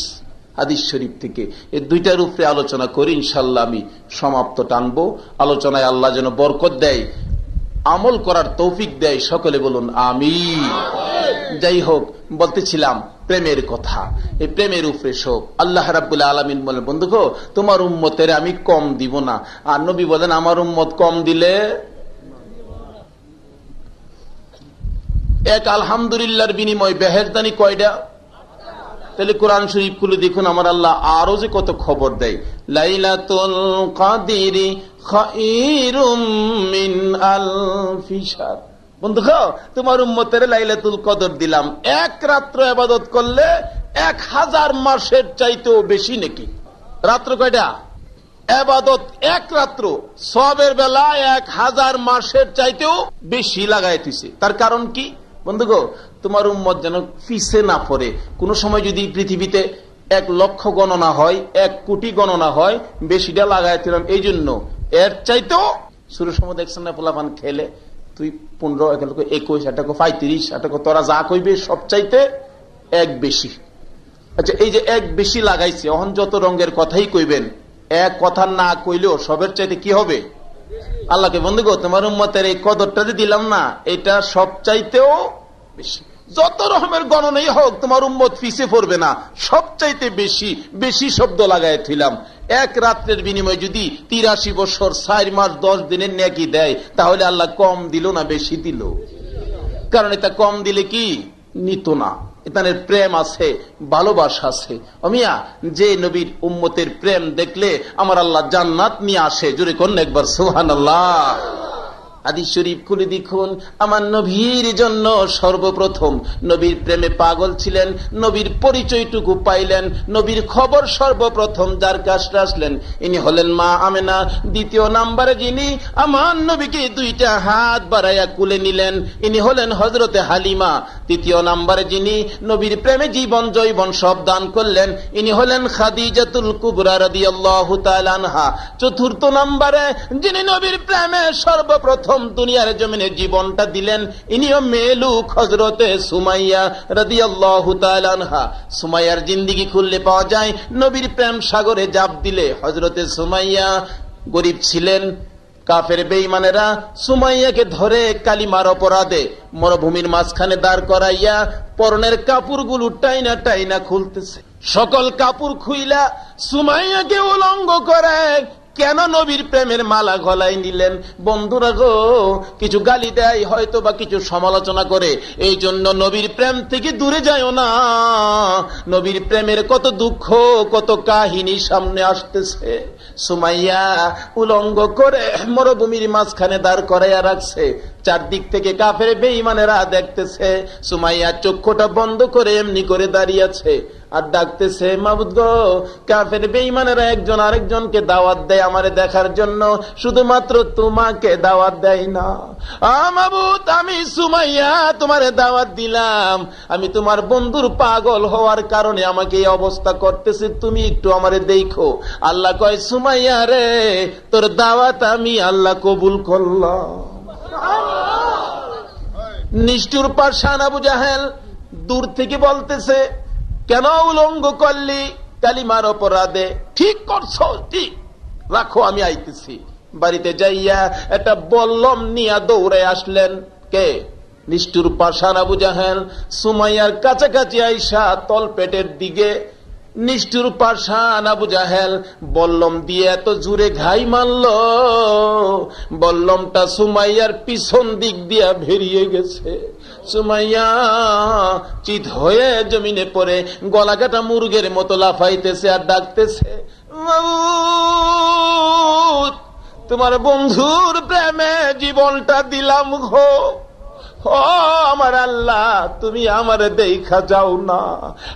শরীফ থেকে, এই দুইটার উপরে আলোচনা করি। ইনশাল্লাহ আমি সমাপ্ত টানবো। আলোচনায় আল্লাহ যেন বরকত দেয়, আমল করার তৌফিক দেয়। সকলে বলুন আমিন। যাই হোক, বলতেছিলাম প্রেমের কথা। এই প্রেমের উপরে শোক। আল্লাহ রাব্বুল আলামিন বলেন, বন্ধু গো তোমার উম্মতের আমি কম দিব না। আর নবী বলেন, আমার উম্মত কম দিলে এক আলহামদুলিল্লাহর বিনিময় বেহেশতানি কয়টা? তাহলে কোরআন শরীফ খুলে দেখুন, আমার আল্লাহ আরো যে কত খবর দেয়। লাইলাতুল কাদরি খায়রুম মিন আলফি শাহর। বন্ধু তোমার উম্মতের লাইলাতুল কদর দিলাম, এক রাত্র ইবাদত করলে 1000 মাসের চাইতেও বেশি নাকি। রাত্র কয়টা? ইবাদত এক রাত্র, সওয়াবের বেলা 1000 মাসের চাইতেও বেশি লাগাইতেছে। তার কারণ কি? বন্ধুগো তোমার উম্মত যেন পিছে না পড়ে। কোন সময় যদি পৃথিবীতে 1 লক্ষ গণনা হয়, 1 কোটি গণনা হয়, বেশিটা লাগাইছিলাম এই জন্য। এর চাইতেও শুরুর সময় দেখছেন না পোলাপান খেলে, তুই 15, 21, 35, তোরা যা কইবে সব চাইতে 1 বেশি। আচ্ছা, এই যে 1 বেশি লাগাইছে, এখন যত রঙের কথাই কইবেন, 1 কথা না কইলেও সবের চাইতে কি হবে? আল্লাহকে বন্ধুগো তোমার উম্মতের এই কদরটা দিলাম না, এটা সব চাইতেও বেশি। যত রকমের গণনাই হোক তোমার উম্মত পিছে পড়বে না, সবচাইতে বেশি বেশি শব্দ লাগাই থইলাম। 1 রাত্রের বিনিময়ে যদি 83 বছর 4 মাস 10 দিনের নেকি দেয়, তাহলে আল্লাহ কম দিল না বেশি দিল? কারণ এটা কম দিলে কি নিত না, তাদের প্রেম আছে, ভালোবাসা আছে। অমিয়া, যে নবীর উম্মতের প্রেম দেখলে আমার আল্লাহ জান্নাত নিয়ে আসে, জোরে কোন একবার সুবহানাল্লাহ। হাদিস শরীফ খুলে দেখুন, আমার নবীর জন্য সর্বপ্রথম নবীর প্রেমে পাগল ছিলেন, নবীর পরিচয়টুকু পাইলেন, নবীর খবর সর্বপ্রথম যার কাছে আসলেন ইনি হলেন মা আমেনা। দ্বিতীয় নাম্বারে যিনি আমার নবীকে দুইটা হাত বাড়াইয়া কুলে নিলেন ইনি হলেন হযরতে হালিমা। তৃতীয় নাম্বারে যিনি নবীর প্রেমে জীবন জৈবন সব দান করলেন ইনি হলেন খাদিজাতুল কুবরা রাদিয়াল্লাহু তাআলা আনহা। চতুর্থ নাম্বারে যিনি নবীর প্রেমে সর্বপ্রথম দুনিয়ার জমিনে জীবনটা দিলেন ইনিও মেলুক হযরতে সুমাইয়া রাদিয়াল্লাহু তাআলা আনহা। সুমাইয়ার জিন্দেগি খুললে পাওয়া যায় নবীর প্রেম সাগরে জাপ দিলে হযরতে সুমাইয়া গরিব ছিলেন। কাফের বেঈমানেরা সুমাইয়াকে ধরে কালিমার অপরাধে মরুভূমির মাঝখানে দাঁড় করাইয়া পরনের কাপড়গুলো টাইনা টাইনা খুলতেছে। সকল কাপড় খুইলা সুমাইয়াকে উলঙ্গ করে কেন নবীর প্রেমের মালা গলায় নিলেন? বন্ধুরা গো, কিছু গালি দেয় হয়তো বা কিছু সমালোচনা করে, এই জন্য নবীর প্রেম থেকে দূরে যায়ও না। নবীর প্রেমের কত দুঃখ কত কাহিনী সামনে আসতেছে। সুমাইয়া উলঙ্গ করে মরুভূমির মাঝখানে দাঁড় করাইয়া রাখছে, চারদিক থেকে কাফের বেঈমানেরা দেখতেছে। সুমাইয়া চক্ষুটা বন্ধ করে এমনি করে দাঁড়িয়ে আছে আর ডাকতেছে, মাবুদ গো, কাফের বেঈমানেরা একজন আরেকজনকে দাওয়াত দেয় আমারে দেখার জন্য, শুধুমাত্র তোমাকে দাওয়াত দেয় না। মাবুদ, আমি সুমাইয়া তোমারে দাওয়াত দিলাম, আমি তোমার বন্ধুর পাগল হওয়ার কারণে আমাকে এই অবস্থা করতেছে, তুমি একটু আমারে দেখো। আল্লাহ কয়, সুমাইয়া রে, তোর দাওয়াত আমি আল্লাহ কবুল করলাম। নিষ্ঠুর পাষাণ আবু জাহেল দূর থেকে বলতেছে, কেন উলঙ্গ করলি কালিমার অপরাধে? ঠিক করছো, ঠিক রাখো, আমি আইতেছি। বাড়িতে যাইয়া একটা বল্লম নিয়ে দৌড়ে আসলেন কে? নিষ্ঠুর পাষাণ আবু জাহেল। সুমাইয়ার কাছাকাছি আইসা তল পেটের দিকে নিষ্ঠুর পাষাণ আবু জাহেল বল্লম দিয়ে এত জুড়ে ঘাই মারল, বল্লমটা সুমাইয়ার পিছন দিক দিয়া বেরিয়ে গেছে। সুমাইয়া চিত হয়ে জমিনে পড়ে গলা কাটা মুরগের মতো লাফাইতেছে আর ডাকতেছে, তোমার বন্ধুর প্রেমে জীবনটা দিলাম গো। ও আমার আল্লাহ, তুমি আমার দেখা যাও না।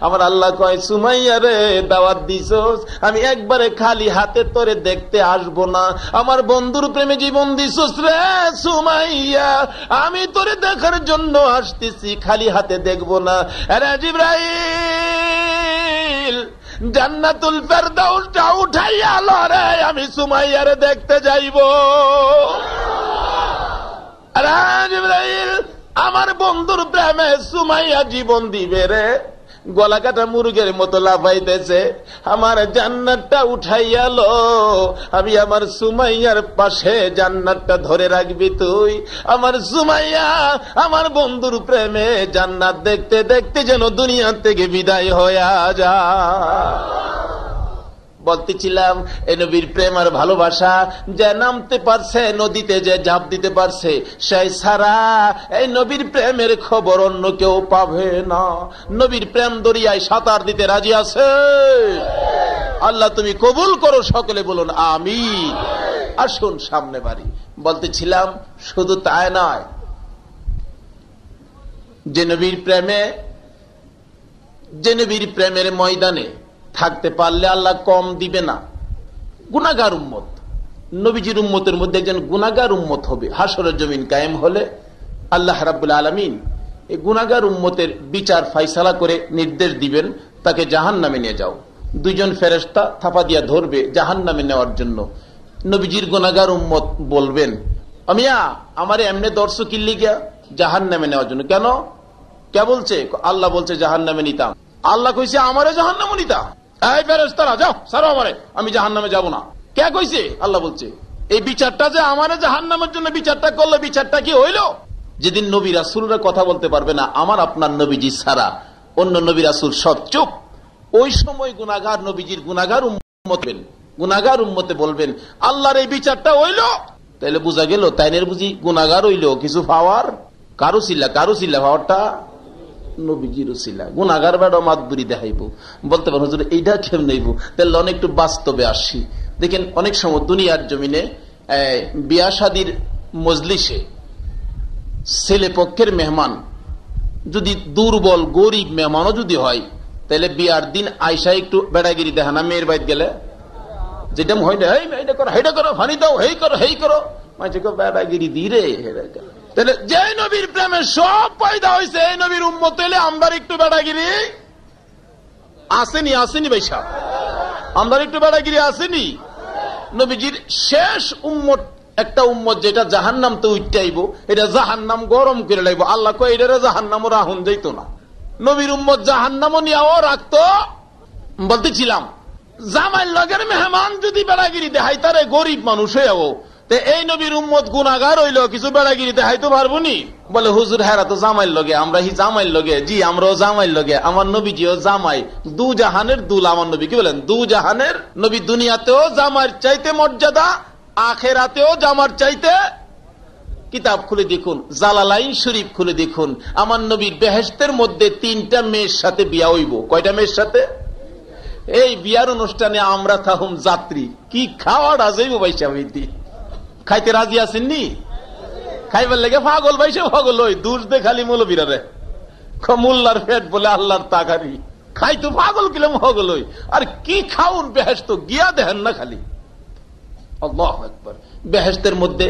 আমার আল্লাহ কয়, সুমাইয়া রে, দাওয়াত দিছস, আমি একবারে খালি হাতে তোরে দেখতে আসবো না। আমার বন্ধুর প্রেমে জীবন দিছস রে সুমাইয়া, আমি তোরে দেখার জন্য আসতেছি, খালি হাতে দেখবো না। আরে জিবরাইল, জান্নাতুল ফেরদাউসটা উঠাইয়া আলো রে, আমি সুমাইয়ারে দেখতে যাইব। আরে জিবরাইল, আমার বন্ধুর প্রেমে সুমাইয়া জীবন দিবে রে। গলা কাটা মুরগের মতো লাফাইতেছে, আমার জান্নাতটা উঠাইয়ালো, আমি আমার সুমাইয়ার পাশে জান্নাতটা ধরে রাখবি তুই। আমার সুমাইয়া আমার বন্ধুর প্রেমে জান্নাত দেখতে দেখতে যেন দুনিয়া থেকে বিদায় হয়ে যায়। বলতেছিলাম, এই নবীর প্রেম আর ভালোবাসা যে নামতে পারছে নদীতে, যে ঝাঁপ দিতে পারছে, সেই সারা এই নবীর প্রেমের খবর অন্য কেউ পাবে না। নবীর প্রেম দরিয়ায় সাঁতার দিতে রাজি আছে? আল্লাহ তুমি কবুল করো, সকলে বলুন আমিন। আসুন সামনে বাড়ি। বলতেছিলাম, শুধু তাই নয়, যে নবীর প্রেমের ময়দানে থাকতে পারলে আল্লাহ কম দিবে না। গুনাহগার উম্মত, নবীজির উম্মতের মধ্যে একজন গুনাহগার উম্মত হবে। হাসরের জমিন কায়েম হলে আল্লাহ রাব্বুল আলামিন এই গুনাহগার উম্মতের বিচার ফাইসালা করে নির্দেশ দিবেন, তাকে জাহান্নামে নিয়ে যাও। দুইজন ফেরেশতা থাপা দিয়া ধরবে জাহান্নামে নেওয়ার জন্য। নবীজির গুনাহগার উম্মত বলবেন, আমিয়া আমারে এমনি দর্শক কিল্লি গিয়া জাহান্নামে নেওয়ার জন্য। কেন? কে বলছে? আল্লাহ বলছে জাহান্নামে নিতাম। আল্লাহ কইছে আমারে জাহান্নামে নিতা? এই ফেরেশতারা যাও, ছাড়ো আমারে, আমি জাহান্নামে যাব না। কে কইছে? আল্লাহ বলছে। এই বিচারটা যে আমারে জাহান্নামের জন্য বিচারটা করলো, বিচারটা কি হইল? যেদিন নবী রাসূলরা কথা বলতে পারবে না, আমার আপনার নবীজি ছাড়া অন্য নবী রাসূল সব চুপ, ওই সময় গুনাহগার নবীজির গুনাহগার উম্মতে বলবেন, আল্লাহর এই বিচারটা হইল। তাইলে বোঝা গেল তাইনের বুঝি গুনাহগার হইল কিছু পাওয়ার কারো ছিল পাওয়ারটা নবীজির উসিলা গুনাহগার বেড়া মাতবুরি দেখাইবো। বলতে পারো হুজুর এইটা কেমন নেইব, তাহলে অনেক একটু বাস্তবে আসি। দেখেন অনেক সময় দুনিয়ার জমিনে বিয়া শাদীর মজলিসে ছেলে পক্ষের মেহমান যদি দুর্বল গরিব মেহমানও যদি হয়, তাহলে বিয়ার দিন আয়সা একটু বেড়াগিরি দেখা না মেয়ের বাইত গেলে, যেটা হয় না এইটা করো হেটা করো ফানি দাও হেই করো হেই করো বেড়াগিরি দিরে। তাহলে যে নবীর প্রেমে সব পয়দা হয়েছে এই নবীর উম্মত হইলে আমরা একটু বেড়াগিরি আসেনি? আসেনি ভাই সাহেব, আমরা একটু বেড়াগিরি আসেনি? নবীজির শেষ উম্মত একটা উম্মত যেটা জাহান্নাম তো উঠতেইব, এটা জাহান্নাম গরম করে লাইব। আল্লাহ কয় এটারে জাহান্নামও রাহুন যাইত না। নবীর উম্মত জাহান্নামও নিয়েও রাখতো। বলতেছিলাম জামাইল লগের মেহমান যদি বেড়াগিরি দেখাই তারে গরিব মানুষ হয়েও, এই নবীর উম্মত গুনাহগার হইল কিছু বেড়াগিরি দেখাইতে পারবো নি? বলে হুজুর হেরা তো জামাইল লগে, আমরা হি জামাইল লগে। জি আমরাও জামাইল লগে, আমার নবীজিও জামাই, দু জাহানের দুল আমার নবী। কি বলেন? দু জাহানের নবী। দুনিয়াতেও জামাইয়ের চাইতে মর্যাদা, আখেরাতেও জামার চাইতে। কিতাব খুলে দেখুন, জালালাইন শরীফ খুলে দেখুন, আমার নবীর বেহেশতের মধ্যে 3টা মেয়ের সাথে বিয়া হইব। কয়টা মেয়ের সাথে? এই বিয়ার অনুষ্ঠানে আমরা থাকুম যাত্রী। কি খাওয়াটা যাইব ভাই সাহেব, খাইতে রাজি আছেননি? খাইবার লেগে পাগল ভাই সে পাগল ওই দুষ দে খালি মৌলবীরা রে মোল্লার পেট বলে আল্লাহর তাকারি খাইতো পাগল কিলাম পাগল ওই। আর কি খাউন বেহেশত গিয়া দেখেন না খালি। আল্লাহু আকবার। বেহেশতের মধ্যে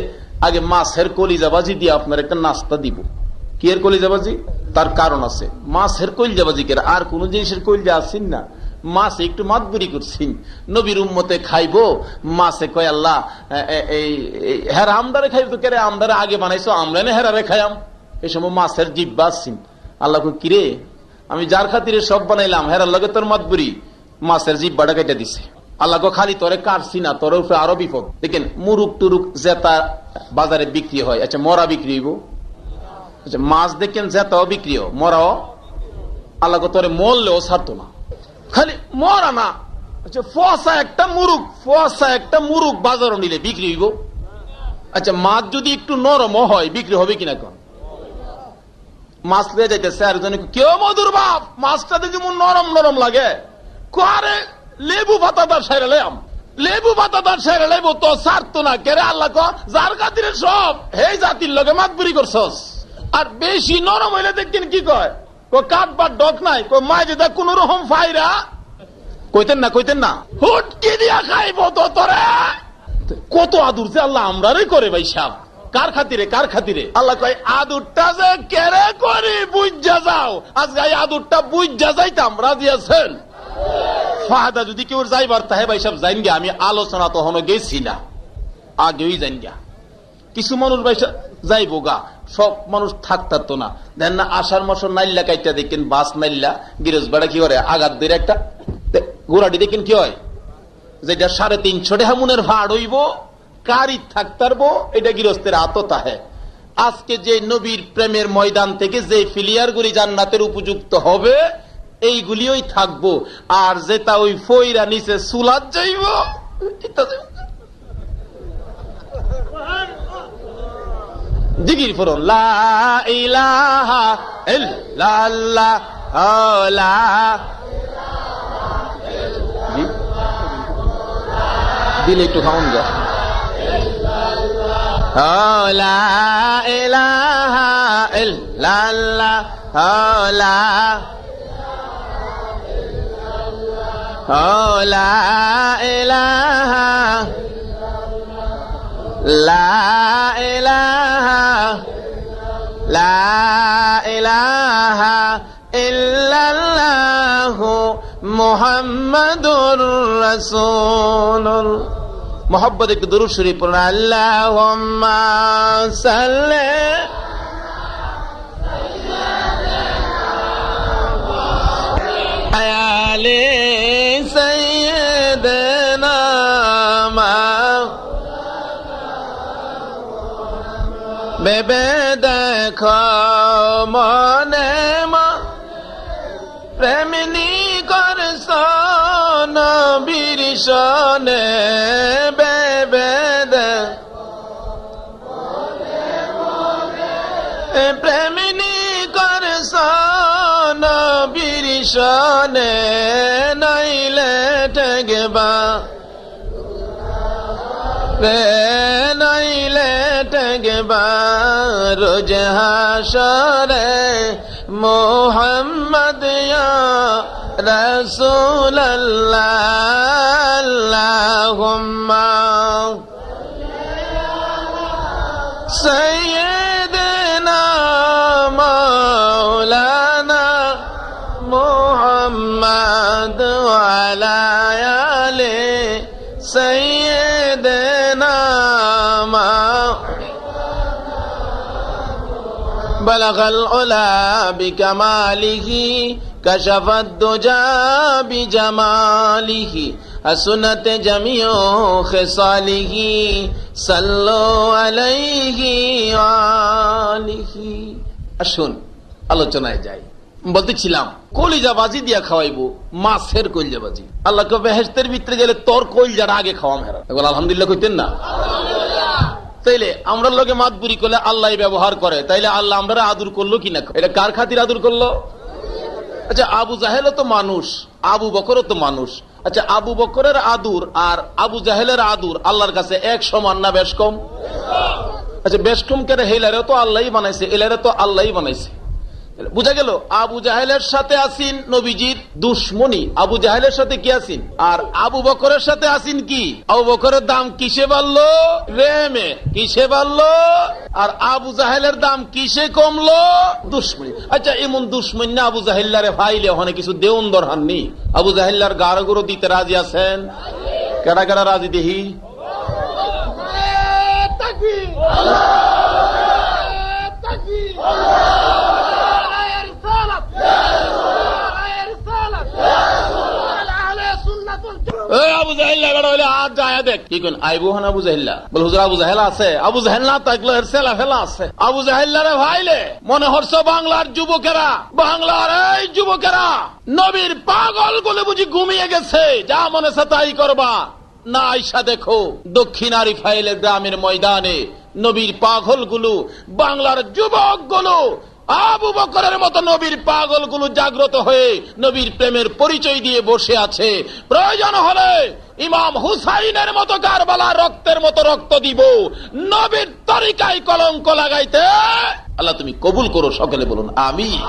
আগে মাছের কলিজাবাজি দিয়ে আপনার একটা নাস্তা দিব। কি এর কলিজাবাজি? তার কারণ আছে। মাছের কলিজাবাজি কে আর কোন জিনিসের কলিজা আসেন না। মাছ একটু মাতবুরি করছেন, নবীর উম্মতে খাইবো। মাছে কয় আল্লাহ হেরা আমদারে খাইব তো কেরে, আমদারে আগে বানাইছো, আমরা না হেরারে খাইয়াম। এই সময় মাছের জিব্বা আসছেন। আল্লাহ কিরে আমি যার খাতিরে সব বানাইলাম, হেরার লগে তোর মাতবুরি, মাছের জিব্বাটা কেটে দিছে। আল্লাহ খালি তোরে কাটছি না, তোর উপরে আরো বিপদ। দেখেন মুরুক টুরুক জেতা বাজারে বিক্রি হয়, আচ্ছা মরা বিক্রি হইব? আচ্ছা মাছ দেখেন জেতাও বিক্রি হয়, মরাও। আল্লাহ তোরে মরলেও ছাড়তো না, খালি মরা না। আচ্ছা ফসা একটা মুরুক বাজারও নিলে বিক্রি হইব। আচ্ছা মাছ যদি একটু নরম হয় বিক্রি হবে কিনা? কোন মাছ লিয়ে যাইতেছে আর জন্য কেউ মধুর বাপ মাছটা যেমন নরম নরম লাগে, কারে লেবু পাতাদার সাইরা লাম, লেবু পাতাদার সাইরা লাইব তো ছাড়তো না কেরে। আল্লাহ যার খাতিরে সব এই জাতির লগে মাতবুরি করছস। আর বেশি নরম হইলে দেখতেন কি কয়, কাঠবার ডক নাই, মায় যেটা কোন রকম ফাইরা কইতেন না হুটকি দিয়া খাইব তো তোরে। কত আদুর যে আল্লাহ আমরারই করে ভাই সাহেব। কার খাতিরে? আল্লাহ কয় আদুরটা যে কেরে করি বুঝা যাও। আজকে এই আদুরটা বুঝা যাইতাম, রাজি আছেন? ফাহাদা যদি কেউ যাইবার তাহে ভাই সাহেব যাইন গিয়া। আমি আলোচনা তখনও গেছি না, আগেই যাইন গিয়া। কিছু মানুষ ভাই যাইব গা, সব মানুষ থাকতো না। দেন না আষাঢ় মাস নাইল্লা কাইটা দেখেন, বাস নাইল্লা গিরজ বেড়া কি করে আঘাত দিয়ে একটা গোড়াটি দেখেন কি হয়, যেটা 350 টাকা মনের ভাড় হইব, কারি থাকতারবো, এটা গৃহস্থের আততা হে। আজকে যে নবীর প্রেমের ময়দান থেকে যে ফিলিয়ার গুলি জান্নাতের উপযুক্ত হবে এইগুলিই থাকবো। আর যেটা ওই ফইরা নিচে সুলাত যাইব, জিকির ফরন লা ইলাহা ইল্লাল্লাহ লা দিলে একটু খাওন যা লা ইলাহা ইল্লাল্লাহ লা ইলাহা ইল্লাল্লাহু মুহাম্মাদুর রাসূলুল্লাহ। মোহাম্মদ একটু দুরূদ শরীফ পড়ুন। আল্লাহুম্মা সাল্লি আলা সাইয়্যিদিনা বেবে দেখো মনে প্রেমিনী করছ নবীর সনে বেবে দে প্রেমিনী করছ শোনে নাইলে ঠেকবা রে, নাইলে ঠেকবা রোজ হাসরে মোহাম্মদ ইয়া রাসূলুল্লাহ আল্লাহুম্মা সাইয়্যিদিনা মাওলানা মুহাম্মদ ওয়া আলা আলি সাইয়্যিদিনা বালাগাল উলা বিকামালিহি কাশাফাদ দুজা বিজামালিহি হাসুনাত জামিউ খিসালিহি সাল্লু আলাইহি আলিহি। আসুন আলোচনায় যাই। বলতেছিলাম কলিজাবাজি দিয়া খাওয়াইবো, মাছের কলিজাবাজি। আল্লাহকে বেহেশতের ভিতরে গেলে তোর কলিজার আগে খাওয়াম হেরা। আলহামদুলিল্লাহ কইতেন না? তাইলে আমরা লোকে মাতবুরি করলে আল্লাহ ব্যবহার করে, তাইলে আল্লাহ আমরা আদর করলো কিনা? এটা কার খাতির আদর করলো? আচ্ছা, আবু জাহেলও তো মানুষ, আবু বকরও তো মানুষ। আচ্ছা, আবু বকরের আদুর আর আবু জাহেলের আদুর আল্লাহর কাছে এক সমান না বেশ কম? আচ্ছা, বেশ কম কেন? হেলারে তো আল্লাহই বানাইছে, এলারে তো আল্লাহই বানাইছে। বুঝা গেল আবু জাহেলের সাথে আসিন নবীজির দুশ্মনী, আবু জাহেলের সাথে কি আসিন, আর আবু বকরের সাথে আসিন কি? আবু বকরের দাম কিসে বাড়লো? রেমে। কিসে বাড়লো? আর আবু জাহেলের দাম কিসে কমলো? দুশ্মনী। আচ্ছা, এমন দুশ্মনী না আবু জাহেল্লারে ভাইলে ওখানে কিছু দেউন দরহাননি? আবু জাহেল্লার গাড়ো গুঁড়ো দিতে রাজি আছেন? কেডা কেডা রাজি দেখি? আবু জাহেল্লা হইলে হাত যায় দেখ কি কোন আইবু হন আবু জাহেল্লা বল হুজুর আবু জাহেল আছে? আবু জাহেল না থাকলে এর ছেলা ফেলা আছে। আবু জাহেল্লারে ভাইলে মনে হচ্ছে বাংলার যুবকেরা, বাংলার এই যুবকেরা নবীর পাগল গুলো বুঝি ঘুমিয়ে গেছে, যা মনে সে তাই করবা না। আইসা দেখো দক্ষিণ আরিফাইলের গ্রামের ময়দানে নবীর পাগল গুলো, বাংলার যুবক গুলো আবু বকরের মতো নবীর পাগল গুলো জাগ্রত হয়ে নবীর প্রেমের পরিচয় দিয়ে বসে আছে। প্রয়োজন হলে ইমাম হুসাইনের মতো কারবালার রক্তের মতো রক্ত দিব, নবীর তরিকায় কলঙ্ক লাগাইতে আল্লাহ তুমি কবুল করো। সকলে বলুন আমিন।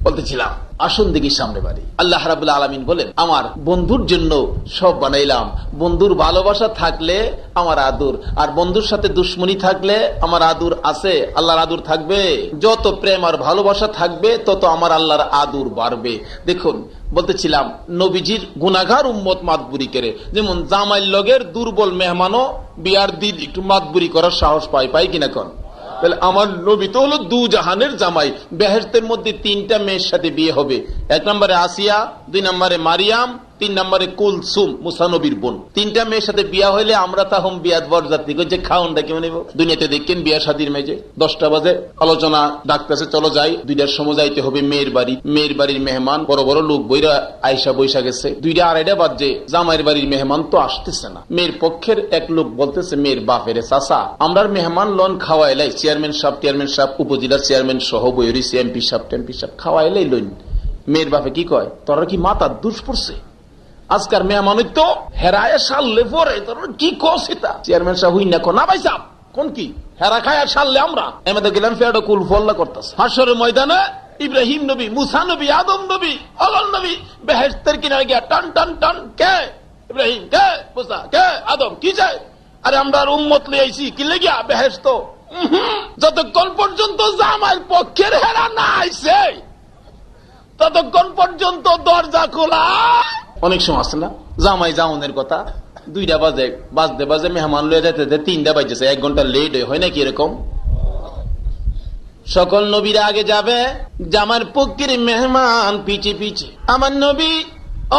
বলতেছিলাম আসুন দেখি সামনে বাড়ি। আল্লাহ রাব্বুল আলামিন বলেন, আমার বন্ধুর জন্য সব বানাইলাম। বন্ধুর ভালোবাসা থাকলে আমার আদর, আর বন্ধুর সাথে দুশ্মনী থাকলে আমার আদর আছে? আল্লাহর আদর থাকবে? যত প্রেম আর ভালোবাসা থাকবে তত আমার আল্লাহর আদর বাড়বে। দেখুন বলতেছিলাম নবীজির গুনাহগার উম্মত মাতবুরি করে, যেমন জামাইল লগের দুর্বল মেহমানও বিয়ার দিন একটু মাতবুরি করার সাহস পাই কিনা কোন? তাহলে আমার নবী তো হলো দু জাহানের জামাই। বেহেশতের মধ্যে তিনটা মেয়ের সাথে বিয়ে হবে। 1 নম্বরে আসিয়া, 2 নম্বরে মারিয়াম, 3 নম্বরে কুলসুম মুসা নবীর বোন। তিনটা মেয়ের সাথে বিয়া হইলে আমরা তাহম বিয়াত বরযাত্রী যে খাওয়ানটা কেমন নেব? দুনিয়াতে দেখেন বিয়া শাদীর মেজে 10টা বাজে আলোচনা ডাকতেছে, চলো যাই। 2টার সময় যাইতে হবে মেয়ের বাড়ি। মেয়ের বাড়ির মেহমান বড় বড় লোক বইরা আইসা বৈশা গেছে। 2টা 2:30 বাজে জামাইয়ের বাড়ির মেহমান তো আসতেছে না। মেয়ের পক্ষের এক লোক বলতেছে মেয়ের বাপের, চাচা আমরা মেহমান লন খাওয়াইলাই, চেয়ারম্যান সাহেব, উপজেলার চেয়ারম্যান সহ বইরি এমপি সাহেব খাওয়াইলাই লইন। মেয়ের বাপে কি কয়, তোরা কি মাথার দুষ পড়ছে? আজকার মেহমান তো হেরায় সারলে পরে তোর কি কসিতা? চেয়ারম্যান সাহেব হই না কোন ভাই সাহেব কোন কি হেরা খায় সারলে আমরা এমন গেলাম ফেরো কুল ফল্লা করতেছে। হাসরের ময়দানে ইব্রাহিম নবী, মুসা নবী, আদম নবী, অলল নবী বেহেশতের কিনারে গিয়া টান টান টান, কে ইব্রাহিম, কে মুসা, কে আদম, কি চাই? আরে আমরা উম্মত লিয়ে আইছি কি লেগিয়া বেহেশত। যতক্ষণ পর্যন্ত জামাইয়ের পক্ষের হেরা না আইছে ততক্ষণ পর্যন্ত দরজা খোলা। অনেক সময় আছে না জামাই জাউনের কথা, 2টা বাজে মেহমান লয়ে যাইতে 3টা বাজছে, 1 ঘন্টা লেট হয় নাকি এরকম? সকল নবীরা আগে যাবে, জামার পক্ষের মেহমান পিছে পিছে। আমার নবী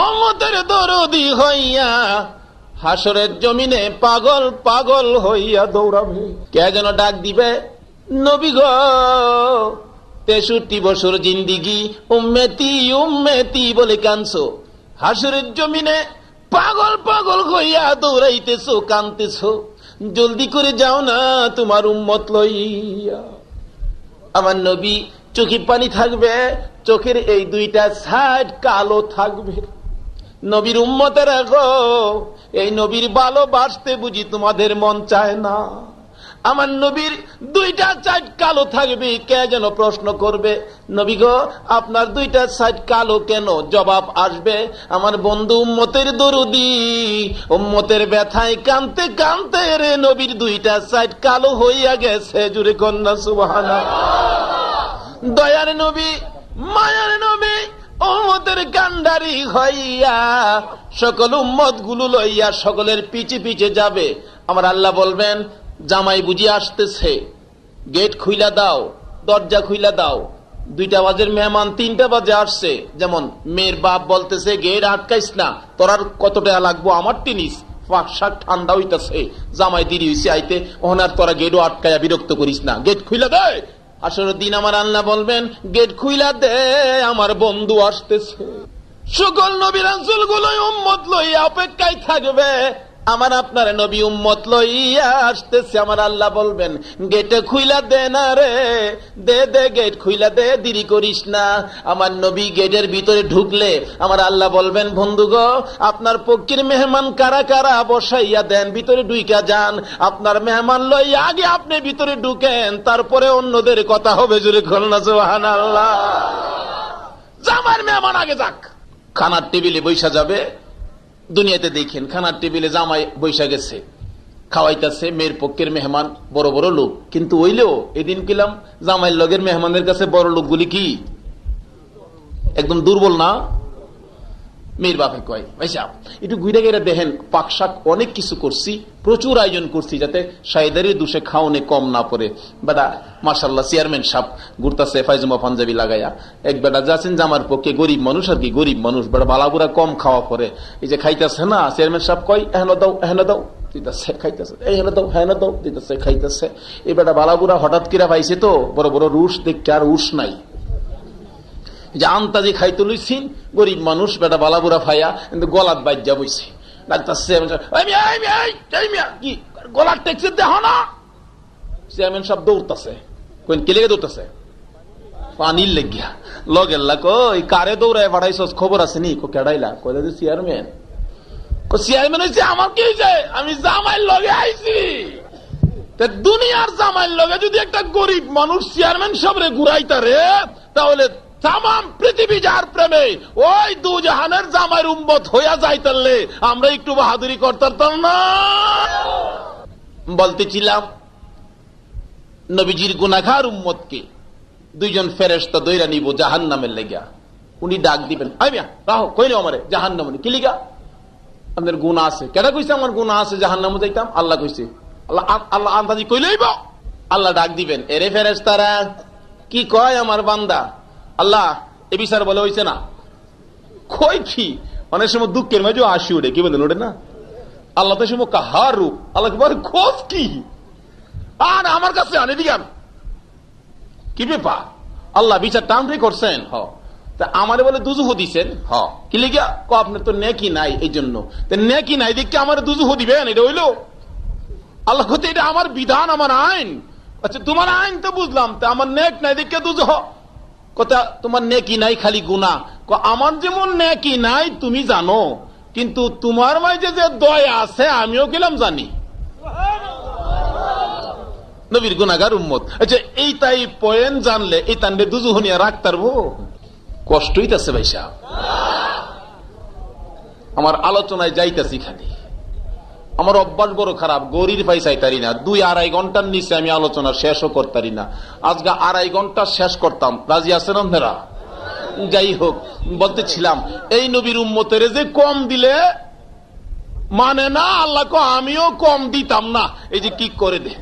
উম্মতের দরদি হইয়া হাসরের জমিনে পাগল পাগল হইয়া দৌড়াবে। কে যেন ডাক দিবে, নবী গো 63 বছর জিন্দিগি উম্মতি উম্মতি বলে কানছো, হাসরের জমিনে পাগল পাগল হইয়া দৌড়াইতেছো, কানতেছো, জলদি করে যাও না তোমার উম্মত লইয়া। আমার নবী চোখে পানি থাকবে, চোখের এই দুইটা সাইড কালো থাকবে। নবীর উম্মতেরা গো, এই নবীর ভালোবাসতে বুঝি তোমাদের মন চায় না? আমার নবীর দুইটা সাইড কালো থাকবে, কে যেন প্রশ্ন করবে, নবী গো আপনার দুইটা সাইড কালো কেন? জবাব আসবে, আমার বন্ধু উম্মতের দরুদি, উম্মতের ব্যথায় কানতে কানতে রে নবীর দুইটা সাইড কালো হইয়া গেছে। জুড়ে কন্যা সুবহানাল্লাহ। দয়ার নবী, মায়ার নবী, উম্মতের কান্ডারি হইয়া সকল উম্মত গুলো লইয়া সকলের পিছে পিছে যাবে। আমার আল্লাহ বলবেন, জামাই বুঝি আসতেছে, গেট খুইলা দাও, দরজা খুইলা দাও। 2টা বাজের মেহমান 3টা বাজে আসছে। যেমন মেয়ের বাপ বলতেছে, গেট আটকাইস না, তোর আর কত টাকা লাগবো, আমার টিনিস পাক ঠান্ডা হইতেছে, জামাই দেরি হইছে আইতে, ওনার তোরা গেটও আটকাইয়া বিরক্ত করিস না, গেট খুইলা দে। আসরের দিন আমার আল্লাহ বলবেন, গেট খুইলা দে, আমার বন্ধু আসতেছে। সকল নবী রাসূল গুলো উম্মত লইয়া অপেক্ষায় থাকবে, আমার আপনার নবী উম্মত লইয়া আসতেছে। আমার আল্লাহ বলবেন, গেটে খুইলা দে না রে, দে দে, গেট খুইলা দে, দেরি করিস না। আমার নবী গেটের ভিতরে ঢুকলে আমার আল্লাহ বলবেন, বন্ধু গো আপনার পক্ষের মেহমান কারা কারা বসাইয়া দেন, ভিতরে ঢুইকা যান। আপনার মেহমান লইয়া আগে আপনি ভিতরে ঢুকেন, তারপরে অন্যদের কথা হবে। জোরে বলুন সুবহানাল্লাহ। জামার মেহমান আগে যাক, খানার টেবিলে বৈশা যাবে। দুনিয়াতে দেখেন খানার টেবিলে জামাই বৈশা গেছে, খাওয়াইতেছে মেয়ের পক্ষের মেহমান, বড় বড় লোক। কিন্তু ওইলেও এদিন কিলাম জামাইয়ের লগের মেহমানের কাছে বড় লোকগুলি কি একদম দুর্বল না? মেয়ের বাপে কয়, ভাই সাহেব একটু ঘুরে গেলে দেখেন, পাকশাক অনেক কিছু করছি, প্রচুর আয়োজন করছি, যাতে শাহিদারির দুষে খাওয়ানে কম না পড়ে। বেটা মাশাআল্লাহ চেয়ারম্যান সাহেব ঘুরতেছে ফাইজুমা পাঞ্জাবি লাগাইয়া। এক বেটা যাচ্ছেন জামার পক্ষে, গরিব মানুষ আর কি, গরিব মানুষ, বেটা বালাপুরা কম খাওয়া পরে, এই যে খাইতেছে না, চেয়ারম্যান সাহেব কয় এহেন দাও, এহেন দাও, দিতেছে, খাইতেছে, এহেন দাও, হ্যাঁ দাও, দিতেছে, খাইতেছে। এই বেটা বালাপুরা হঠাৎ করে পাইছে তো, বড় বড় রুশ দেখতে আর উস নাই, যে আন্তাজি খাইতে লইছিন, গরিব মানুষ, বেটা বালাপুরা ফাইয়া কিন্তু গলাত বাজ্যা বইছে। কি গলার টেক্সি দেহ না? চেয়ারম্যান সব দৌড়তেছে, কে লেগে দৌড়তেছে? পানির লেগিয়া। লগেল্লা কই কারে দৌড়ায় পাঠাইছস, খবর আছে নি? কেডাইলা? কইলা যে চেয়ারম্যান। চেয়ারম্যান হয়েছে, আমার কি হয়েছে? আমি জামাইয়ের লগে আইছি। দুনিয়ার জামাইয়ের লগে যদি একটা গরিব মানুষ চেয়ারম্যান সাহেবরে ঘুরাইতারে, তাহলে তামাম পৃথিবী যার প্রেমে ওই দু জাহানের জামাইয়ের উম্মত হইয়া যাইতারলে আমরা একটু বাহাদুরি করতাম না? বলতেছিলাম, নবীজির গুনাহগার উম্মতকে 2জন ফেরেশতা দইরা নিব জাহান্নামের লাগিয়া। উনি ডাক দিবেন, আইয়া রাহো, কইলে আমারে জাহান্নামে কি লিগা? আপনার গুনাহ আছে। কেডা কইছে আমার গুনাহ আছে, জাহান্নামে যাইতাম? আল্লাহ কইছে। আল্লাহ আন্দাজি কইলেইব। আল্লাহ ডাক দিবেন, এরে ফেরেশতারা, কি কয় আমার বান্দা? আল্লাহ এ বিচার বলে হইছে না, কই কি? অনেক সময় দুঃখের মাঝে হাসি ওঠে, কি বলেন ওঠে না? আল্লাহ তো সময় কাহার রূপ, আল্লাহ খোঁজ কি? আর আমার কাছে আনে দিগান কি ব্যাপার? আল্লাহ বিচার টানটাই করছেন। তা আমারে বলে দুজুহ দিছেন। কি লিগা? আপনার তো নেকি নাই, এই জন্য। নেকি নাই দেখে আমার দুজুহ দিবেন, এটা হইলো? আল্লাহ কইতে এটা আমার বিধান, আমার আইন। আচ্ছা তোমার আইন তো বুঝলাম, তা আমার নেক নাই দেখে দুজুহ। কথা তোমার নেকি নাই, খালি গুনাহ। আমার যেমন নেকি নাই তুমি জানো, কিন্তু তোমার মাঝে যে দয়া আছে আমিও গেলাম জানি। নবীর গুনাহগার উম্মত। আচ্ছা এই তাই পয়েন্ট জানলে এই তান্ডে দুজুহনিয়া রাখ তারবো? কষ্ট হইতেছে ভাই সাহেব, আমার আলোচনায় যাইতেছি খালি। আমার অভ্যাস বড় খারাপ, গরির পয়সাই তারি না, 2-2.5 ঘন্টার নিচে আমি আলোচনা শেষও করতারি না। আজকে 2.5 ঘন্টা শেষ করতাম, রাজি আছেন আপনারা? যাই হোক, বলতেছিলাম এই নবীর উম্মতের যে কম দিলে মানে না, আল্লাহ আমিও কম দিতাম না। এই যে কি করে দে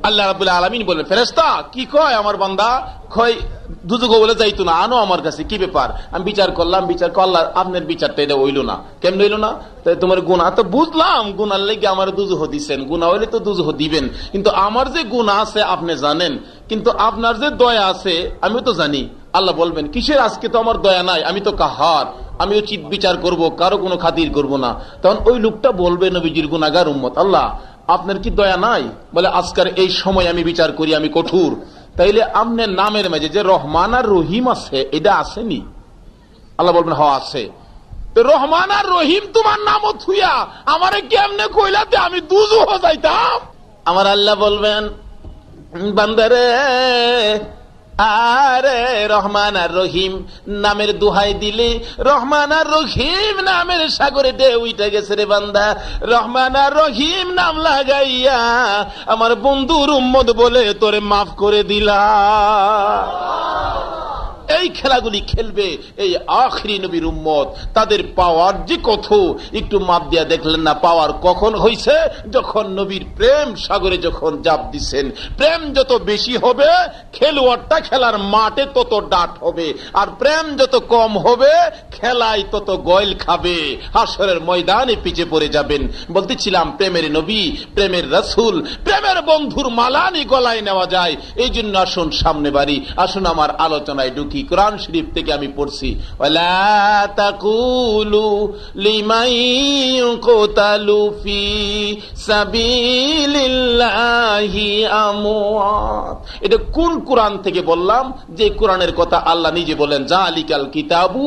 আল্লাহ রাব্বুল আলামিন বলেন, ফেরেশতা কি কয় আমার বান্দা? কয় দুজক বলে যাইতো না, আনো আমার কাছে, কি ব্যাপার? আমি বিচার করলাম, বিচার করলাম, আপনার বিচারটা এটা হইল না। কেমন হইল না? তাই তোমার গুনাহ তো বুঝলাম, গুনার লেগে আমার দুজহ দিচ্ছেন, গুনাহ হইলে তো দুজহ দিবেন, কিন্তু আমার যে গুনাহ আছে আপনি জানেন, কিন্তু আপনার যে দয়া আছে আমিও তো জানি। আল্লাহ বলবেন, কিসের আজকে তো আমার দয়া নাই, আমি তো কাহার, আমি উচিত বিচার করব, কারো কোনো খাতির করব না। তখন ওই লোকটা বলবে, নবীজির গুনাহগার উম্মত, আল্লাহ আপনার কি দয়া নাই? বলে আজকের এই সময় আমি বিচার করি, আমি কঠোর, তাইলে আপনার নামের মাঝে যে রহমান আর রহিম আছে, এটা আসেনি? আল্লাহ বলবেন হ আছে। রহমান আর রহিম তোমার নামও থুইয়া আমারে কেমনে কইলাতে আমি দুজহ যাইতাম? আমার আল্লাহ বলবেন বান্দারে, আরে রহমান আর রহিম নামের দোহাই দিলে রহমান আর রহিম নামের সাগরে ঢেউ উঠে গেছে রে বান্দা। রহমান আর রহিম নাম লাগাইয়া আমার বন্ধুর উম্মত বলে তোরে মাফ করে দিলা। এই খেলাগুলি খেলবে এই আখরি নবীর উম্মত। তাদের পাওয়ার যে কত একটু মাপ দিয়া দেখলেন না? পাওয়ার কখন হইছে? যখন নবীর প্রেম সাগরে যখন জাপ দিছেন। প্রেম যত বেশি হবে খেলোয়াড়টা খেলার মাঠে তত ডাট হবে, আর প্রেম যত কম হবে খেলায় তত গয়ল খাবে, হাসরের ময়দানে পিছে পড়ে যাবেন। বলতেছিলাম প্রেমের নবী, প্রেমের রাসূল, প্রেমের বন্ধুর মালানি গলায় নেওয়া যায়। এই জন্য আসুন সামনে বাড়ি, আসুন আমার আলোচনায় ঢুকি। কোরআন শরীফ থেকে আমি পড়ছি, ওয়ালা তাকুলু লিমান ইউকতালু ফি সাবিলিল্লাহি আমওয়াত। এটা কোন কোরআন থেকে বললাম? যে কোরআনের কথা আল্লাহ নিজে বলেন, জালিকাল কিতাবু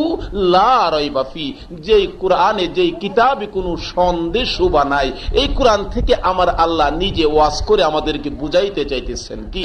লা রাইবা ফি। যে কোরআনে, যে কিতাবে কোনো সন্দেহ বা নাই, এই কোরআন থেকে আমার আল্লাহ নিজে ওয়াজ করে আমাদেরকে বুঝাইতে চাইতেছেন কি